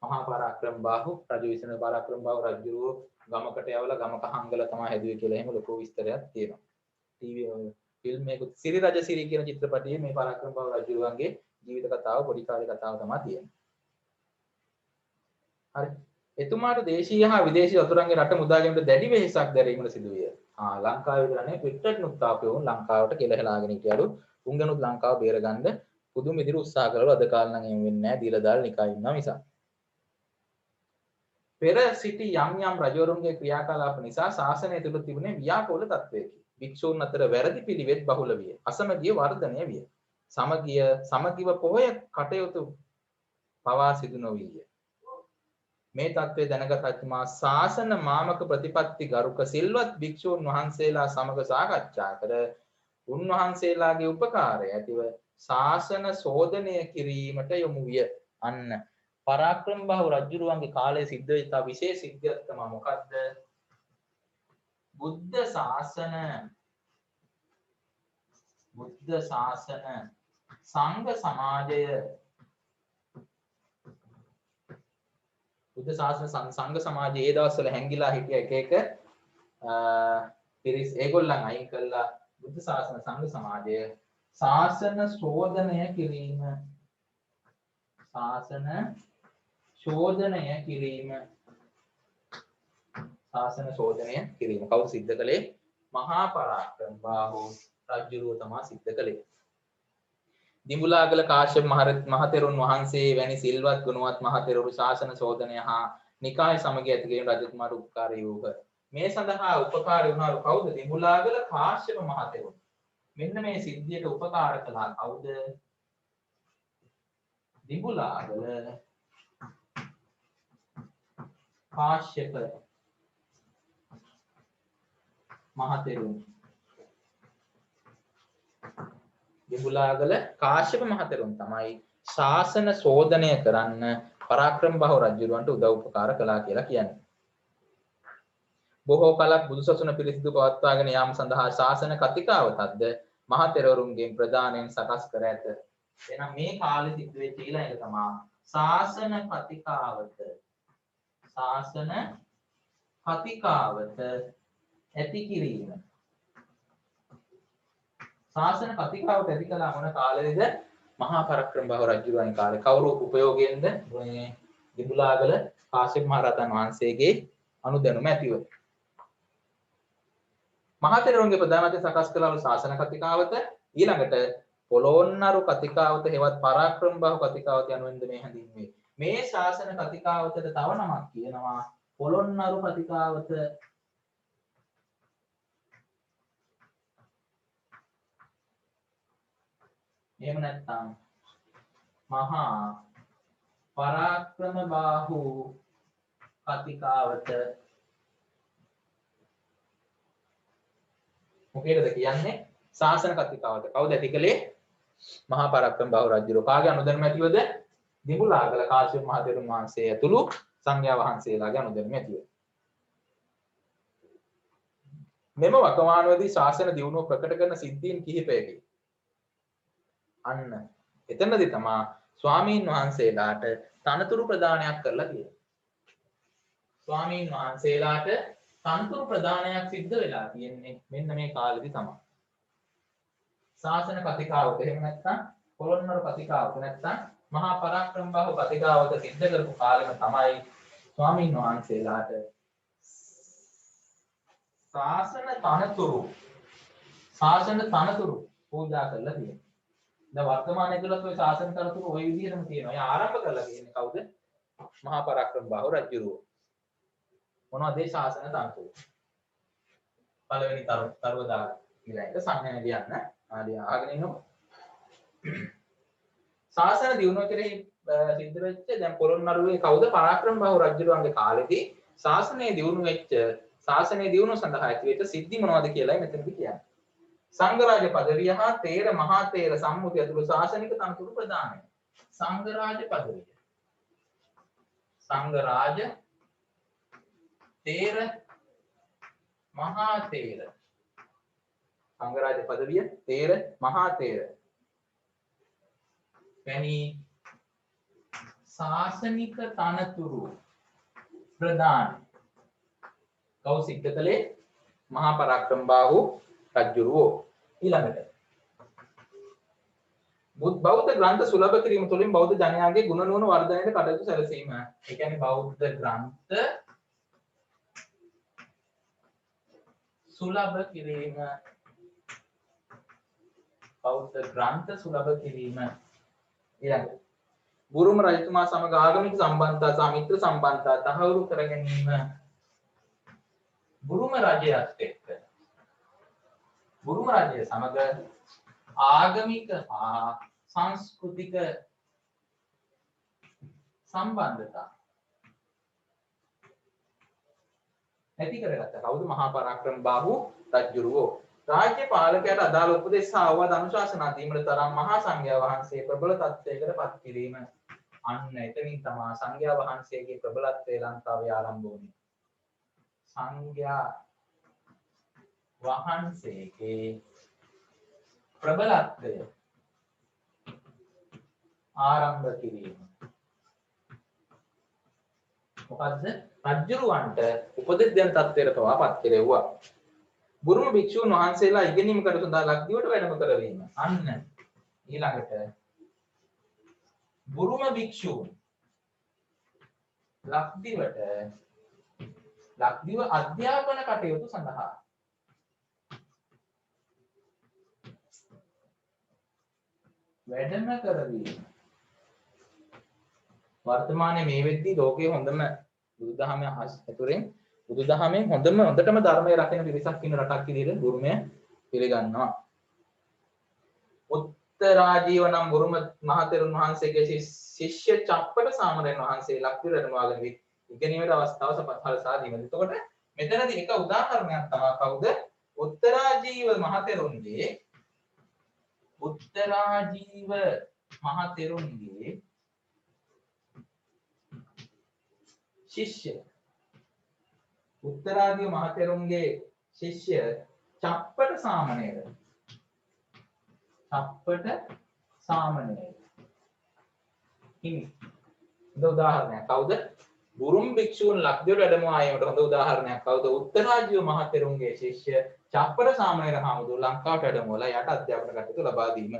මහා පරාක්‍රම බාහු රජු විසින පරාක්‍රම බාහු රජුරෝ ගමකට යවලා ගමක හංගලා තමයි හැදුවේ කියලා එහෙම ලොකු විස්තරයක් තියෙනවා. ටීවී ෆිල්ම් එකක සිරි රජ සිරි කියන චිත්‍රපටයේ මේ පරාක්‍රම බාහු රජුරුවන්ගේ ජීවිත කතාව පොඩි කාලේ කතාව තමයි තියෙන්නේ. හරි. එතුමාට දේශීය හා විදේශීය අතුරුන්ගේ රට මුදා ගැනීමට දැඩි වෙහෙසක් දැරීමට සිදු විය. ලංකාවේ විතර නෙවෙයි පිටරටනුත් ආපු ලංකාවට කෙලහෙලාගෙන හිටියලු. උන්ගෙනුත් ලංකාව බේරගන්න පුදුම විදිහට උත්සාහ කළා. අද කාලේ නම් එහෙම වෙන්නේ නැහැ. දීලා දාලා නිකන් ඉන්නවා මිසක්. පෙර සිටි යම් යම් රජවරුන්ගේ ක්‍රියාකලාප නිසා ශාසනය තුළ තිබුණේ ව්‍යාකූල තත්වයකි. භික්ෂූන් අතර වැරදි පිළිවෙත් බහුල විය. අසමගිය වර්ධනය විය. සමගිව පොහොය කටයුතු පවා සිදු නොවිය. මේ தત્ත්වය දැනගත් රජතුමා ශාසන මාමක ප්‍රතිපත්ති ගරුක සිල්වත් භික්ෂූන් වහන්සේලා සමග සාකච්ඡා කර උන්වහන්සේලාගේ උපකාරය ඇතිව ශාසන ශෝධනය කිරීමට යොමු විය. අන්න පරාක්‍රම බහු රජුරුවන්ගේ කාලයේ සිද්ධ වෙච්ච විශේෂ සිද්ධියක් තමයි මොකද්ද? බුද්ධ ශාසන සංඝ සමාජය බුද්ධ ශාසන සංඝ සමාජයේ ඒ දවස්වල හැංගිලා හිටිය එක පිරිස් ඒගොල්ලන් අයින් කළා බුද්ධ ශාසන සංඝ සමාජය ශාසන ශෝධනය කිරීම කවුරු සිද්ධ කළේ? මහා පරාක්‍රම බාහු රජුරුව තමයි සිද්ධ කළේ. දිඹුලාගල කාශ්‍යප මහතෙරුන් වහන්සේ වැනි සිල්වත් ගුණවත් මහතෙරුරු ශාසන ශෝධනය හා නිකාය සමගිය ඇති කිරීම රජතුමාට උපකාරී වූහ. මේ සඳහා උපකාරී වුණාරු කවුද? දිඹුලාගල කාශ්‍යප මහතෙරුන්. මෙන්න මේ සිද්ධියට උපකාර කළා කවුද? දිඹුලාගල කාශ්‍යප මහතෙරුන්. දිඹුලාගල කාශ්‍යප මහතෙරුන් තමයි ශාසන ශෝධනය කරන්න පරාක්‍රම බහු රජුරවන්ට උදව් උපකාර කළා කියලා කියන්නේ. බොහෝ කලක් බුදුසසුන පිරිසිදු පවත්වාගෙන යාම සඳහා ශාසන කතිකාවතක්ද මහතෙරවරුන්ගෙන් ප්‍රදානයෙන් සකස් කර ඇත. එහෙනම් මේ කාලේ සිද්ධ වෙච්ච ඊළඟ තමයි ශාසන කතිකාවත. ශාසන කතිකාවත ඇති කිරීම. ශාසන කතිකාවත ඇති කළා මොන කාලෙද? මහා පරාක්‍රම බහු රජුගේ කාලේ. කවුරු උපයෝගයෙන්ද? මේ දිඹුලාගල කාශ්‍යප මහ රහතන් වහන්සේගේ අනුදැනුම ඇතිව. මහතෙරුන්ගේ ප්‍රධානත්වයෙන් සකස් කළාලු ශාසන කතිකාවත. ඊළඟට පොළොන්නරු කතිකාවත හෙවත් පරාක්‍රම බහු කතිකාවත යනුවෙන්ද මේ හැඳින්වේ. මේ ශාසන කතිකාවතට තව නමක් කියනවා පොළොන්නරු කතිකාවත. එහෙම නැත්නම් මහා පරාක්‍රම බාහු කතිකාවත. මොකේද කියන්නේ? ශාසන කතිකාවත. කවුද ඇති කළේ? මහා පරාක්‍රම බාහු රජුරෝ. කාගේ අනුදැනුම ඇතිවද? දිඹුලාගල කාශ්‍යප මහ තෙරුන් වහන්සේ ඇතුළු සංඝයා වහන්සේලාගේ අනුදැනුම ඇතිව. මෙම වකවානුවේදී ශාසන දියුණුව ප්‍රකට කරන සිද්ධීන් කිහිපයකි. අන්න එතනදී තමයි ස්වාමීන් වහන්සේලාට තනතුරු ප්‍රදානයක් කරලා තියෙන්නේ. ස්වාමීන් වහන්සේලාට තනතුරු ප්‍රදානයක් සිද්ධ වෙලා තියෙන්නේ මෙන්න මේ කාලෙදි තමයි. ශාසන කතිකාවත එහෙම නැත්නම් පොළොන්නරු කතිකාවත නැත්නම් මහා පරාක්‍රම බහු කතිකාවත සිද්ධ කරපු කාලෙම තමයි ස්වාමීන් වහන්සේලාට ශාසන තනතුරු පූජා කරලා තියෙන්නේ. දැන් වර්තමානයේ තුලත් ඔය ශාසන තනතුරු ওই විදිහටම තියෙනවා. ඒ ආරම්භ කරලා තියෙන්නේ කවුද? මහා පරාක්‍රම බහු රජුරුවෝ. මොනවද ඒ ශාසන තනතුරු? පළවෙනි තරවදා කියලා එක සංඥා කියන්න. ආදී ආගෙන ඉන්නකො. ශාසන දියුණුව කෙරෙහි සිද්ධ වෙච්ච දැන් පොළොන්නරුවේ කවුද? පරාක්‍රම බහු රජුරුවන්ගේ කාලෙදී ශාසනයේ දියුණුව සඳහා ඇති වෙච්ච සිද්ධි මොනවද කියලායි මෙතනදී කියන්නේ. සංඝරාජ පදවිය හා තේර මහා තේර සම්මුතිය ඇතුළු ශාසනික තනතුරු ප්‍රදානය. සංඝරාජ පදවිය. සංඝරාජ තේර මහා තේර. සංඝරාජ පදවිය තේර මහා තේර. වැනි ශාසනික තනතුරු ප්‍රදාන. කවුද සිද්ධ කළේ? මහා පරාක්‍රම බාහු රජුරුවෝ. ඊළඟට බෞද්ධ ග්‍රන්ථ සුලභ කිරීම තුළින් බෞද්ධ ජනයාගේ ගුණ නුවණ වර්ධනයට කටයුතු සැලසීම. ඒ කියන්නේ බෞද්ධ ග්‍රන්ථ සුලභ කිරීම. බෞද්ධ ග්‍රන්ථ සුලභ කිරීම. ඊළඟ බුරුම රජතුමා සමග ආගමික සම්බන්ධතා සහ මිත්‍ර සම්බන්ධතා තහවුරු කර ගැනීම. බුරුම රජයත් එක්ක බුරුම රජය සමග ආගමික හා සංස්කෘතික සම්බන්ධතා ඇති කරගත්ත කවුද? මහා පරාක්‍රම බාහු රජුරෝ. රාජ්‍ය පාලකයාට අදාළ උපදෙස් හා අවවාද අනුශාසනා දීමට තරම් මහා සංඝයා වහන්සේ ප්‍රබල තත්ත්වයකට පත් කිරීම. අන්න එතනින් තමයි සංඝයා වහන්සේගේ ප්‍රබලත්වය ලංකාවේ ආරම්භ වුණේ. සංඝයා වහන්සේගේ ප්‍රබලත්වය ආරම්භ කිරීම. මොකද්ද? රජුරවන්ට උපදෙස් දෙන තත්ත්වයට පවාපත් කෙරෙව්වා. බුරුම භික්ෂූන් වහන්සේලා ඉගෙනීම කර සඳහා ලක්දිවට වැඩම කරවීම. අන්න ඊළඟට බුරුම භික්ෂූන් ලක්දිව අධ්‍යාපන කටයුතු සඳහා වැඩම කරවීම. වර්තමානයේ මේ වෙද්දී ලෝකයේ හොඳම බුදුදහම ඇතුලෙන් බුදුදහමෙන් හොඳටම ධර්මය රකින්න පිරිසක් ඉන්න රටක් විදිහට බුරුමය පිළිගන්නවා. උත්තරාජීව නම් බුරුම මහතෙරුන් වහන්සේගේ ශිෂ්‍ය චප්පට සාමණේර වහන්සේ ලක්දිවට වාගෙන ඉගෙනීමේ අවස්ථාව සලසා දීමද. එතකොට මෙතනදී එක උදාහරණයක් තමයි කවුද? උත්තරාජීව මහතෙරුන්ගේ ශිෂ්‍ය උත්තරාදීව මහතෙරුන්ගේ ශිෂ්‍ය චප්පට සාමණේර හිමි. හොඳ උදාහරණයක් කවුද? බුරුම් භික්ෂූන් ලක්දිවට වැඩම ආයමට හොඳ උදාහරණයක් කවුද? උත්තරාදීව මහතෙරුන්ගේ ශිෂ්‍ය චප්පට සාමණේර හාමුදුරුවෝ ලංකාවට වැඩම වලා යට අධ්‍යාපන කටයුතු ලබා දීම.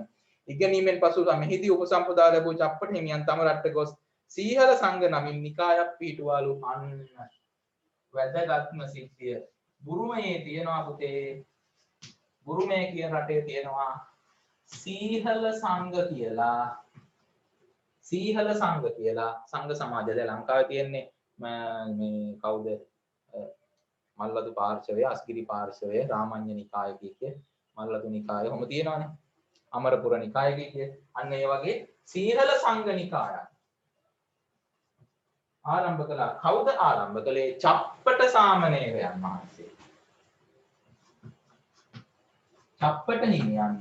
ඉගෙනීමෙන් පසු මෙහිදී උපසම්පදා ලැබූ චප්පට හිමියන් තම රටට ගොස් සීහල සංඝ නමින් නිකායක් පිටුවාලු. අන්න වැදගත්ම සිද්ධිය බුරුමයේ තියෙනවා පුතේ. බුරුමයේ කියන රටේ තියෙනවා සීහල සංඝ කියලා සංඝ සමාජය. දැන් ලංකාවේ තියෙන්නේ මේ කවුද? මල්ලදු පාර්ශවය, අස්ගිරි පාර්ශවය, රාමඤ්ඤ නිකාය කිය මල්ලදු නිකාය ඔහොම තියෙනවානේ. අමරපුර නිකාය කිය. අන්න ඒ වගේ සීහල සංඝ නිකායක් ආරම්භ කළා. කවුද ආරම්භ කළේ? චප්පට සාමණේරයන් වහන්සේ. චප්පට හිමියන්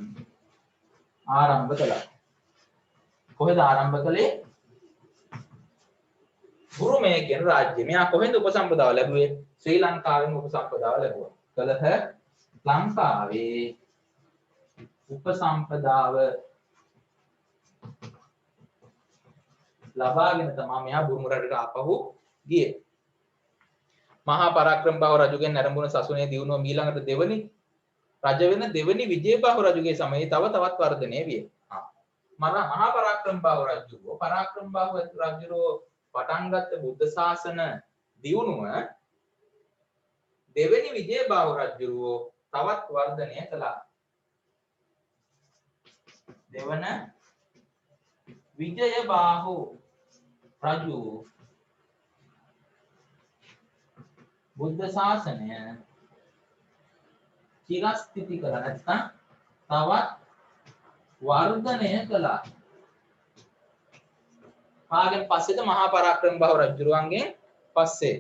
ආරම්භ කළා. කොහෙද ආරම්භ කළේ? බුරුමයේ කියන රාජ්‍ය. මෙයා කොහෙන්ද උපසම්පදාව ලැබුවේ? ශ්‍රී ලංකාවෙන් උපසම්පදාව ලැබුවා. කලහ ලංකාවේ උපසම්පදාව ලබාගෙන තමයි මෙයා බුරුම රටට ආපහු ගියේ. මහා පරාක්‍රම බාහු රජුගෙන් ආරම්භුණ සසුනේ දියුණුව ඊළඟට දෙවනි රජ වෙන දෙවනි විජේබාහු රජුගේ සමයේ තව තවත් වර්ධනය විය. මහා පරාක්‍රම බාහු රජුගේ පරාක්‍රම බාහු රජුගේ පටන් ගත්ත බුද්ධ ශාසන දියුණුව දෙවනි විජේබාහු රජුගේ තවත් වර්ධනය කළා. දෙවන විජයබාහු රජු බුද්ධ ශාසනය චිරස්ථිති කළා. නැත්නම් තවත් වර්ධනය කළා. කාගෙන් පස්සේද? මහා පරාක්‍රම බාහු රජුරුවන්ගෙන් පස්සේ.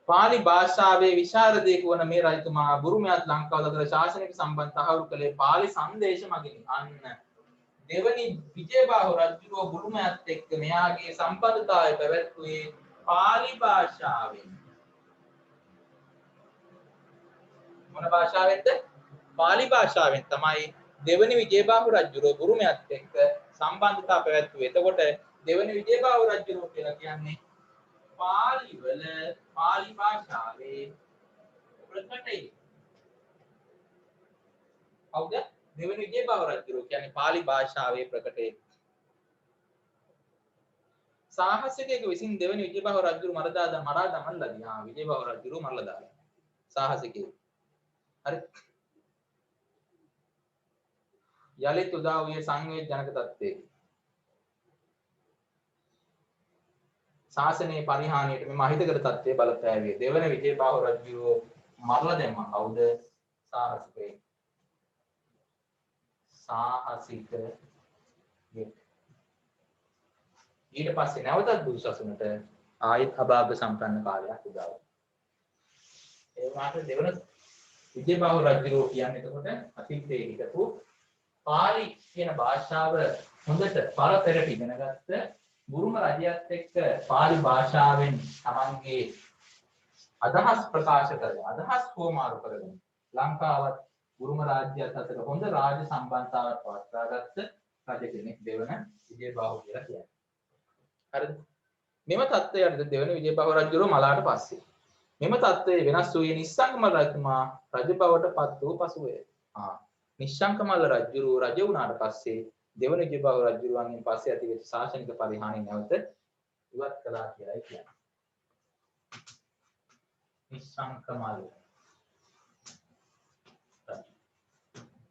පාලි භාෂාවේ විශාරදයෙකු වන මේ රජතුමා බුරුමයත් ලංකාව අතර ශාසනික සම්බන්ධ තහවුරු කළේ පාලි සංදේශ මගින්. අන්න දෙවනි විජයබාහු රජුගේ බුරුමයත් එක්ක මෙයාගේ සම්බන්ධතාවය පැවැත්වුවේ පාලි භාෂාවෙන්. මොන භාෂාවෙන්ද? පාලි භාෂාවෙන් තමයි දෙවනි විජයබාහු රජුගේ බුරුමයත් එක්ක සම්බන්ධතාව පැවැත්වුවේ. එතකොට දෙවනි විජයබාහු රජුගේ කියලා කියන්නේ පාලි භාෂාවේ ප්‍රකටයි. කවුද? දෙවන විජයබාහු රජුරෝ කියන්නේ පාලි භාෂාවේ ප්‍රකටේ. සාහසිකයෙකු විසින් දෙවන විජයබාහු රජුරු මරා දමන්නලදී. විජයබාහු රජුරු මරලා දාලා. සාහසිකයෙකු. හරි. යලිත් උදා වූයේ සංවේගජනක තත්ත්වයේ. ශාසනයේ පරිහානියට මෙම අහිතකර තත්ත්වය බලපෑවේ. දෙවන විජයබාහු රජුරෝ මරලා දැම්මා. කවුද? සාහසිකයෙකු. සාහසික ඊට පස්සේ නැවතත් බුදු සසුනට ආයත් අභාග සම්පන්න කාලයක් උදා වුණා. ඒ වුණාට දෙවන විජයබාහු රජුරෝ කියන්නේ එතකොට අතීතයේ හිටපු පාලි කියන භාෂාව හොඳට පරතරට ඉගෙනගත්ත බුරුම රජයත් එක්ක පාලි භාෂාවෙන් තමන්ගේ අදහස් ප්‍රකාශ කරගෙන අදහස් හෝමාරු කරගෙන ලංකාවත් බුරුම රාජ්‍යයත් අතර හොඳ රාජ්‍ය සම්බන්ධතාවක් පවත්වාගත්ත රජ කෙනෙක් දෙවන විජයබාහු කියලා කියන්නේ. හරිද? මෙම තත්ත්වයට දෙවන විජයබාහු රජුරෝ මලාට පස්සේ මෙම තත්ත්වය වෙනස් වූයේ නිස්සංකමල් රජතුමා රජ බවට පත් වූ පසුවය. නිශ්ශංකමල්ල රජුරෝ රජ වුණාට පස්සේ දෙවන විජයබාහු රජුරුවන්ගෙන් පස්සේ ඇතිවෙච්ච ශාසනික පරිහානිය නැවත ඉවත් කළා කියලායි කියන්නේ.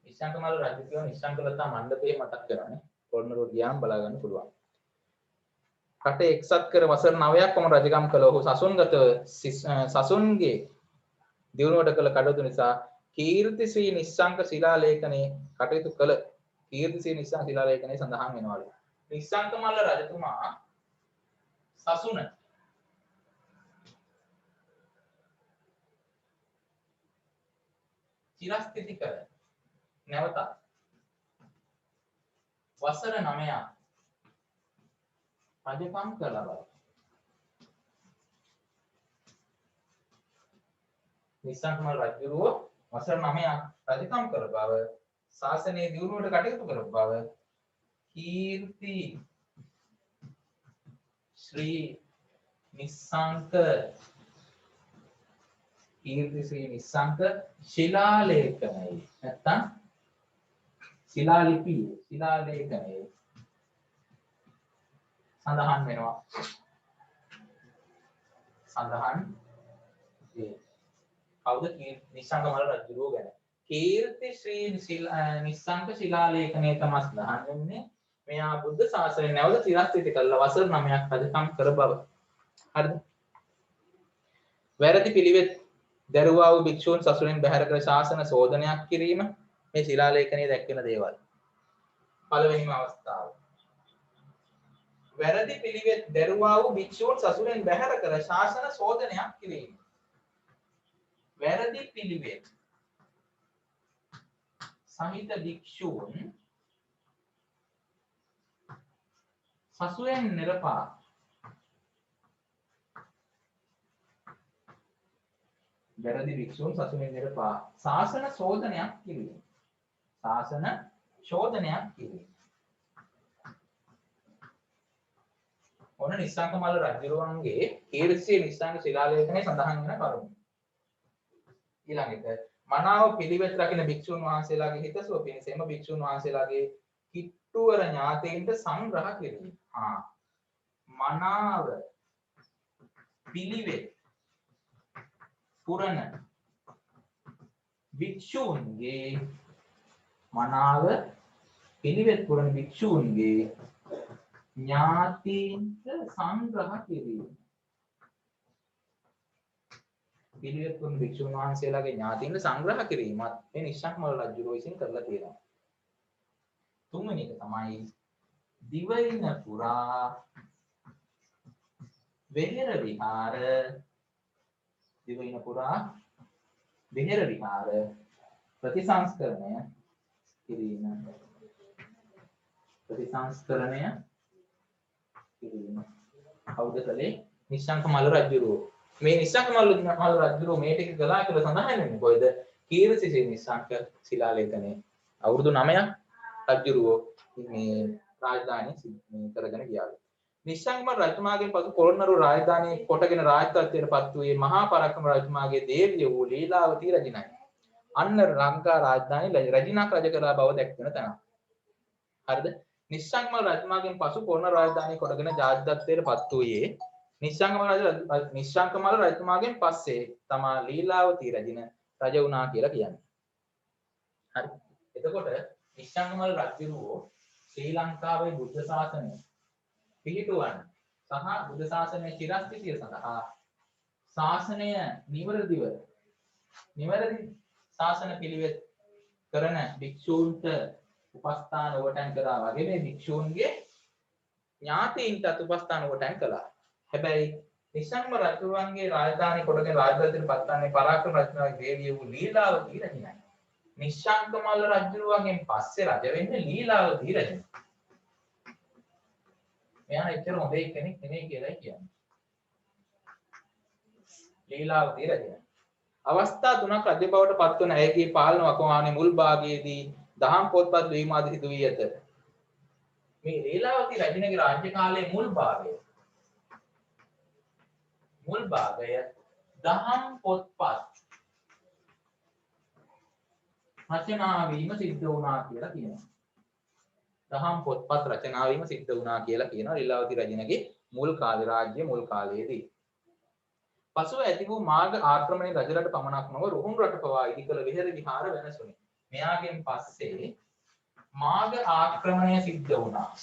නිශ්ශංකමල්ල රජු කියන නිශ්ශංකලතා මණ්ඩපේ මතක් කරන්නේ. පොළොන්නරුව ගියාම බලා ගන්න පුළුවන්. රට එක්සත් කර වසර 9ක් පමණ රජකම් කළ ඔහු සසුන්ගේ දියුණුවට කළ කටයුතු නිසා කීර්ති ශ්‍රී නිශ්ශංක ශිලා ලේඛනයේ කටයුතු කළ කීර්ති ශ්‍රී නිශ්ශංක ශිලා ලේඛනයේ සඳහන් වෙනවලු. නිශ්ශංකමල්ල රජතුමා සසුන චිරස්ථිති කර නැවත වසර 9ක් රජකම් කළා බව. නිශ්ශංකමල්ල රජුරෝ වසර 9ක් රජකම් කළ බව, ශාසනයේ දියුණුවට කටයුතු කළ බව කීර්ති ශ්‍රී නිශ්ශංක ශිලාලේඛනයේ නැත්තම් ශිලාලිපියේ ශිලාලේඛනයේ සඳහන් වෙනවා. සඳහන් කවුද? නිශ්ශංකමල්ල රජුරෝ ගැන. කීර්ති ශ්‍රී නිශ්ශංක ශිලාලේඛනයේ තමයි සඳහන් වෙන්නේ. මෙයා බුද්ධ ශාසනය නැවත චිරස්ථිත කළා වසර 9ක් රජකම් කර බව. හරිද? වැරදි පිළිවෙත් දරුවා වූ භික්ෂූන් සසුනෙන් බැහැර කර ශාසන සෝදනයක් කිරීම මේ ශිලාලේඛනයේ දැක්වෙන දේවල්. පළවෙනිම අවස්ථාව. වැරදි පිළිවෙත් දරුවා වූ භික්ෂූන් සසුනෙන් බැහැර කර ශාසන සෝදනයක් කිරීම. වැරදි පිළිවෙත් සහිත භික්ෂූන් සසුනෙන් නිරපා වැරදි භික්ෂූන් සසුනෙන් නිරපා ශාසන ශෝධනයක් කිරීම. ශාසන ශෝධනයක් කිරීම. ඔන්න නිශ්ශංකමල්ල රජුරුවන්ගේ කීර්ති නිශ්ශංක ශිලාලේඛනයේ සඳහන් වෙන කරුණු. ඊළඟට මනාව පිළිවෙත් රකින්න භික්ෂුන් වහන්සේලාගේ හිතසුව පිණිස එම භික්ෂුන් වහන්සේලාගේ කිට්ටුවර ඥාතීන්ට සංග්‍රහ කිරීම. මනාව පිළිවෙත් පුරණ භික්ෂූන්ගේ මනාව පිළිවෙත් පුරණ භික්ෂූන්ගේ ඥාතීන්ට සංග්‍රහ කිරීම. පිළිවෙත් පුරණ භික්ෂුන් වහන්සේලාගේ ඥාතීන්ට සංග්‍රහ කිරීමත් මේ නිශ්ශංකමල්ල රජුරෝ විසින් කරලා තියෙනවා. තුන්වෙනි එක තමයි දිවයින පුරා වෙහෙර විහාර දිවයින පුරා වෙහෙර විහාර ප්‍රතිසංස්කරණය කිරීම. ප්‍රතිසංස්කරණය කිරීම. කවුද කළේ? නිශ්ශංකමල්ල රජුරෝ. මේ නිශ්ශංකමල්ල රජුරෝ මේ ටික කළා කියලා සඳහන් වෙන්නේ කොයිද? කීර්ති ශ්‍රී නිශ්ශංක ශිලාලේඛනයේ අවුරුදු 9ක් රජුරෝ මේ රාජධානිය කරගෙන ගියා. නිශ්ශංකමල්ල රජතුමාගෙන් පසු පොළොන්නරුව රාජධානිය කොටගෙන රාජ්‍යත්වයට පත් වූයේ මහා පරාක්‍රම රජතුමාගේ දේවිය වූ ලීලාවතී රජිනයි. අන්න ලංකා රාජධානී රජිනක් රජ කරලා බව දැක්වෙන තැන. හරිද? නිශ්ශංකමල් රජතුමාගෙන් පසු පොළොන්නරු රාජධානී කොටගෙන ජාතිත්වයට පත් වූයේ නිශ්ශංකමල් රජතුමාගෙන් පස්සේ තමා ලීලාවතී රජින රජ වුණා කියලා කියන්නේ. හරි. එතකොට නිශ්ශංකමල් රජුරෝ ශ්‍රී ලංකාවේ බුද්ධ ශාසනය පිහිටුවන්න සහ බුද්ධ ශාසනයේ චිරස්ථිතිය සඳහා ශාසනය නිවැරදි ශාසන පිළිවෙත් කරන භික්ෂූන්ට උපස්ථාන වටන් කරා වගේ මේ භික්ෂූන්ගේ ඥාතීන්ට උපස්ථාන වටන් කළා. හැබැයි නිශ්ශංකම රජුන්ගේ රාජධානී කොටගෙන රාජධානියට පත්වන්නේ පරාක්‍රම රජුගේ දේවිය වූ ලීලාවතී රජුණයි. නිශ්ශංකමල් රජුගෙන් පස්සේ රජ වෙන්නේ ලීලාවතී රජු. මෙයා එච්චර හොඳ කෙනෙක් නෙමෙයි කියලා කියන්නේ. ලීලාවතී රජු. අවස්ථා තුනක් රජ බවට පත්වන ඇයගේ පාලන වකවානුවේ මුල් භාගයේදී දහම් පොත්පත් ලිවීම ආදී සිදු වී ඇත. මේ ලීලාවතී රජුගේ රාජ්‍ය කාලයේ මුල් භාගය දහම් පොත්පත් රචනා වීම සිද්ධ වුණා කියලා කියනවා. දහම් පොත්පත් රචනා වීම සිද්ධ වුණා කියලා කියනවා ලීලාවතී රජුගේ මුල් කාලේ රාජ්‍ය මුල් කාලයේදී. පසුව ඇති වූ මාර්ග ආක්‍රමණය රජරට පමණක් නොව රුහුණු රට පවා ඉදිකළ විහෙර විහාර වෙනසුනි. මෙයාගෙන් පස්සේ මාර්ග ආක්‍රමණය සිද්ධ වුණා.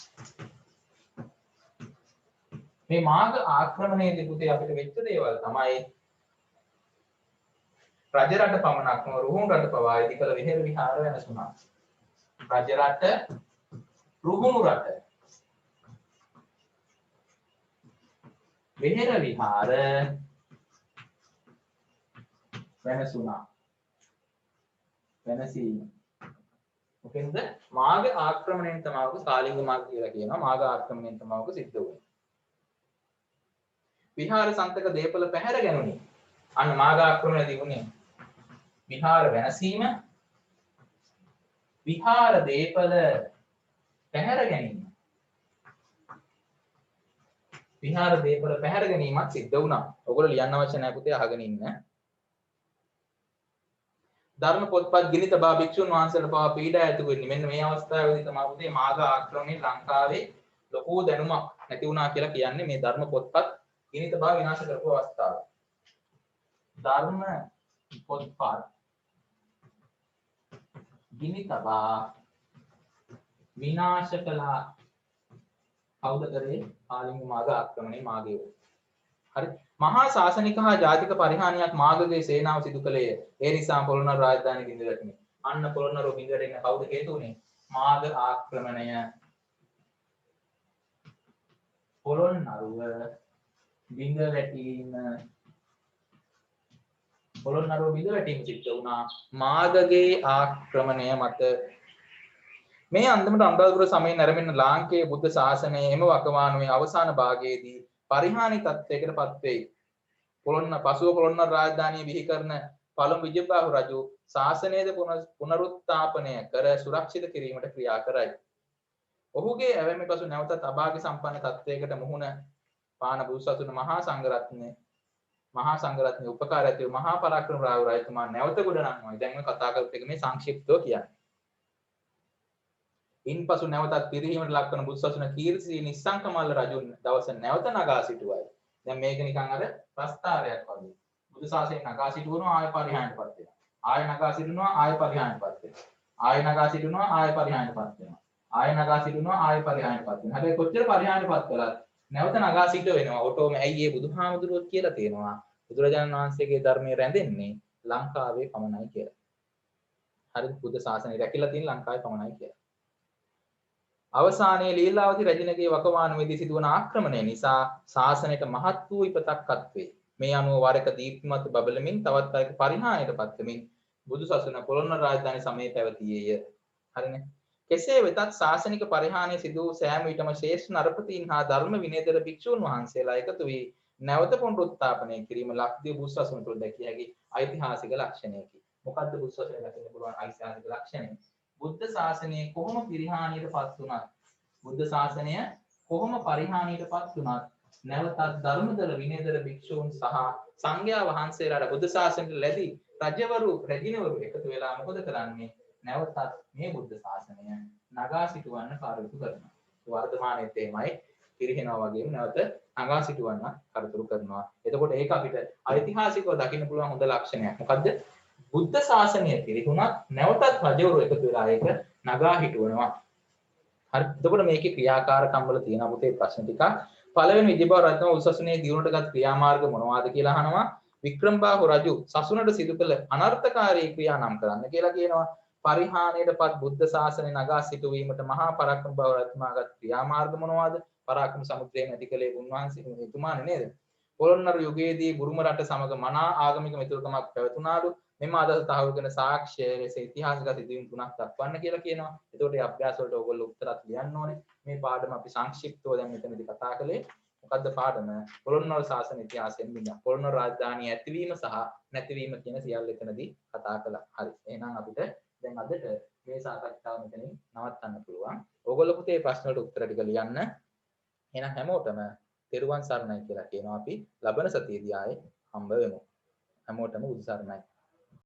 මේ මාර්ග ආක්‍රමණයේදී පුතේ අපිට වෙච්ච දේවල් තමයි රජරට පමණක් නොව රුහුණු රට පවා ඉදිකළ විහෙර විහාර වෙනසුණා. රජරට රුහුණු රට විහෙර විහාර වෙනසුණා. වෙනසීම. මොකෙන්ද? මාර්ග ආක්‍රමණයෙන් තමයි කාලිංග මාර්ග කියලා කියනවා. මාර්ග ආක්‍රමණයෙන් තමයි සිද්ධ වුනේ. විහාර සන්තක දීපල පැහැර ගැනුණි. අන්න මාර්ග ආක්‍රමණය තිබුණේ. විහාර වෙනසීම, විහාර දීපල පැහැර ගැනීම. විහාර දීපල පැහැර ගැනීමත් සිද්ධ වුණා. ඔයගොල්ලෝ ලියන්න අවශ්‍ය නැහැ පුතේ අහගෙන ඉන්න. ධර්ම පොත්පත් ගිනි තබා භික්ෂුන් වහන්සේලා පවා පීඩා ඇති වෙන්නේ. මෙන්න මේ අවස්ථාවේදී තමයි පුතේ මාර්ග ආක්‍රමණය ලංකාවේ ලොකු දැනුමක් නැති වුණා කියලා කියන්නේ මේ ධර්ම පොත්පත් ගිනි තබා විනාශ කරපු අවස්ථාව. ධර්ම පොත්පත් ගිනි තබා විනාශ කළා. කවුද කරේ? කාලිංග මාර්ග ආක්‍රමණය මාර්ගය. හරි. මහා ශාසනික හා ජාතික පරිහානියක් මාර්ගයේ සේනාව සිදු කළේය. ඒ නිසා පොළොන්නරු රාජධානිය බිඳ වැටුණි. අන්න පොළොන්නරු බිඳ වැටෙන්න කවුද හේතු වුනේ? මාර්ග ආක්‍රමණය. පොළොන්නරුව බිඳ වැටීම. පොළොන්නරුව බිඳ වැටීම සිද්ධ වුණා මාර්ගයේ ආක්‍රමණය මත. මේ අන්දමට අනුරාධපුර සමයේ නැරඹෙන ලාංකේය බුද්ධ ශාසනයේ එම වකවානුවේ අවසාන භාගයේදී පරිහානි තත්ත්වයකට පත් වෙයි. පසුව පොළොන්නරු රාජධානිය බිහි කරන පළමු විජයබාහු රජු ශාසනයද පුනරුත්ථාපනය කර සුරක්ෂිත කිරීමට ක්‍රියා කරයි. ඔහුගේ ඇවැමි පසු නැවතත් අභාග්‍ය සම්පන්න තත්ත්වයකට මුහුණ පාන බුදුසසුන මහා සංඝරත්නයේ උපකාර ඇතිව මහා පරාක්‍රම රාහු රජතුමා නැවත ගොඩ නංවයි. දැන් මේ කතා කරපු එක මේ සංක්ෂිප්තව කියන්නේ. ඉන්පසු නැවතත් පිරිහීමට ලක්වන බුදුසසුන කීර්ති නිස්සංකමල්ල රජුන් දවස නැවත නගා සිටුවයි. දැන් මේක නිකන් අර ප්‍රස්තාවයක් වගේ. බුදු සාසනය නගා සිටුවනවා ආය පරිහානියටපත් වෙනවා. ආය නගා සිටුනවා ආය පරිහානියටපත් වෙනවා. ආය නගා සිටුනවා ආය පරිහානියටපත් වෙනවා. ආය නගා සිටුනවා ආය පරිහානියටපත් වෙනවා. හැබැයි කොච්චර පරිහානියටපත් කළත් නැවත නගා සිට වෙනවා. ඔටෝම ඇයි ඒ බුදුහාමුදුරුවෝ කියලා තියෙනවා. බුදුරජාණන් වහන්සේගේ ධර්මයේ රැඳෙන්නේ ලංකාවේ පමණයි කියලා. හරිද? බුද්ධ ශාසනය රැකිලා තියෙන ලංකාවේ පමණයි කියලා. අවසානයේ ලීලාවතී රජුණගේ වකවානුවේදී සිදුවන ආක්‍රමණය නිසා ශාසනයට මහත් වූ විපතක්වත් වේ. මේ අනුව වරක දීප්තිමත් බබලමින් තවත් වරක පරිහානියටපත් වෙමින් බුදුසසුන පොළොන්නරු රාජධානි සමයේ පැවතියේය. හරිනේ. කෙසේ වෙතත් ශාසනික පරිහානිය සිදු වූ සෑම විටම ශ්‍රේෂ්ඨ නරපතීන් හා ධර්ම විනයදර භික්ෂූන් වහන්සේලා එකතු වී නැවත පුනරුත්ථාපනය කිරීම ලක්දිව බුදුසසුන තුළ දැකිය හැකි ඓතිහාසික ලක්ෂණයකි. මොකද්ද බුදුසසුනේ දකින්න පුළුවන් ඓතිහාසික ලක්ෂණය? බුද්ධ ශාසනය කොහොම පරිහානියටපත් වුණත් බුද්ධ ශාසනය කොහොම පරිහානියටපත් වුණත් නැවතත් ධර්මදර විනයදර භික්ෂූන් සහ සංඝයා වහන්සේලාට බුද්ධ ශාසනයට ලැබි රජිනවරු එකතු වෙලා මොකද කරන්නේ? නැවතත් මේ බුද්ධ ශාසනය නගා සිටවන්න කටයුතු කරනවා. වර්තමානයේත් එමයයි පිරිහෙනවා වගේම නැවත නගා සිටවන්න කටයුතු කරනවා. එතකොට ඒක අපිට ඓතිහාසිකව දකින්න පුළුවන් හොඳ ලක්ෂණයක්. මොකද්ද? බුද්ධ ශාසනය පිරිහුණත් නැවතත් රජවරු එකතු වෙලා ඒක නගා හිටවනවා. හරි. එතකොට මේකේ ක්‍රියාකාරකම් වල තියෙන අපේ ප්‍රශ්න ටික පළවෙනි විජයබව රත්න උසස්නේ දියුණුවටගත් ක්‍රියාමාර්ග මොනවාද කියලා අහනවා. වික්‍රමබාහු රජු සසුනට සිදු කළ අනර්ථකාරී ක්‍රියා නම් කරන්න කියලා කියනවා. පරිහානියටපත් බුද්ධ ශාසනය නගා සිටුවීමට මහා පරාක්‍රම බව රත්නාගත් ක්‍රියාමාර්ග මොනවාද? පරාක්‍රම සමුද්‍රයෙන් ඇති කළේ උන්වහන්සේ එතුමානේ නේද? පොළොන්නරු යුගයේදී බුරුම රට සමග මනා ආගමික මිතුරුකමක් පැවතුනාලු. මෙම අදහස තහවුරු කරන සාක්ෂ්‍ය ලෙස ඉතිහාසගත සිදුවීම් තුනක් දක්වන්න කියලා කියනවා. එතකොට මේ අභ්‍යාස වලට ඕගොල්ලෝ උත්තරත් ලියන්න ඕනේ. මේ පාඩම අපි සංක්ෂිප්තව දැන් මෙතනදී කතා කළේ. මොකද්ද පාඩම? පොළොන්නරු ශාසන ඉතිහාසයෙන් බිඳ පොළොන්නරු රාජධානිය ඇතිවීම සහ නැතිවීම කියන සියල්ල එතනදී කතා කළා. හරි. එහෙනම් අපිට දැන් අදට මේ සාකච්ඡාව මෙතනින් නවත්තන්න පුළුවන්. ඕගොල්ලෝ පුතේ ප්‍රශ්න වලට උත්තර ටික ලියන්න. එහෙනම් හැමෝටම තෙරුවන් සරණයි කියලා කියනවා අපි. ලබන සතියේදී ආයේ හම්බ වෙමු. හැමෝටම උදු සරණයි.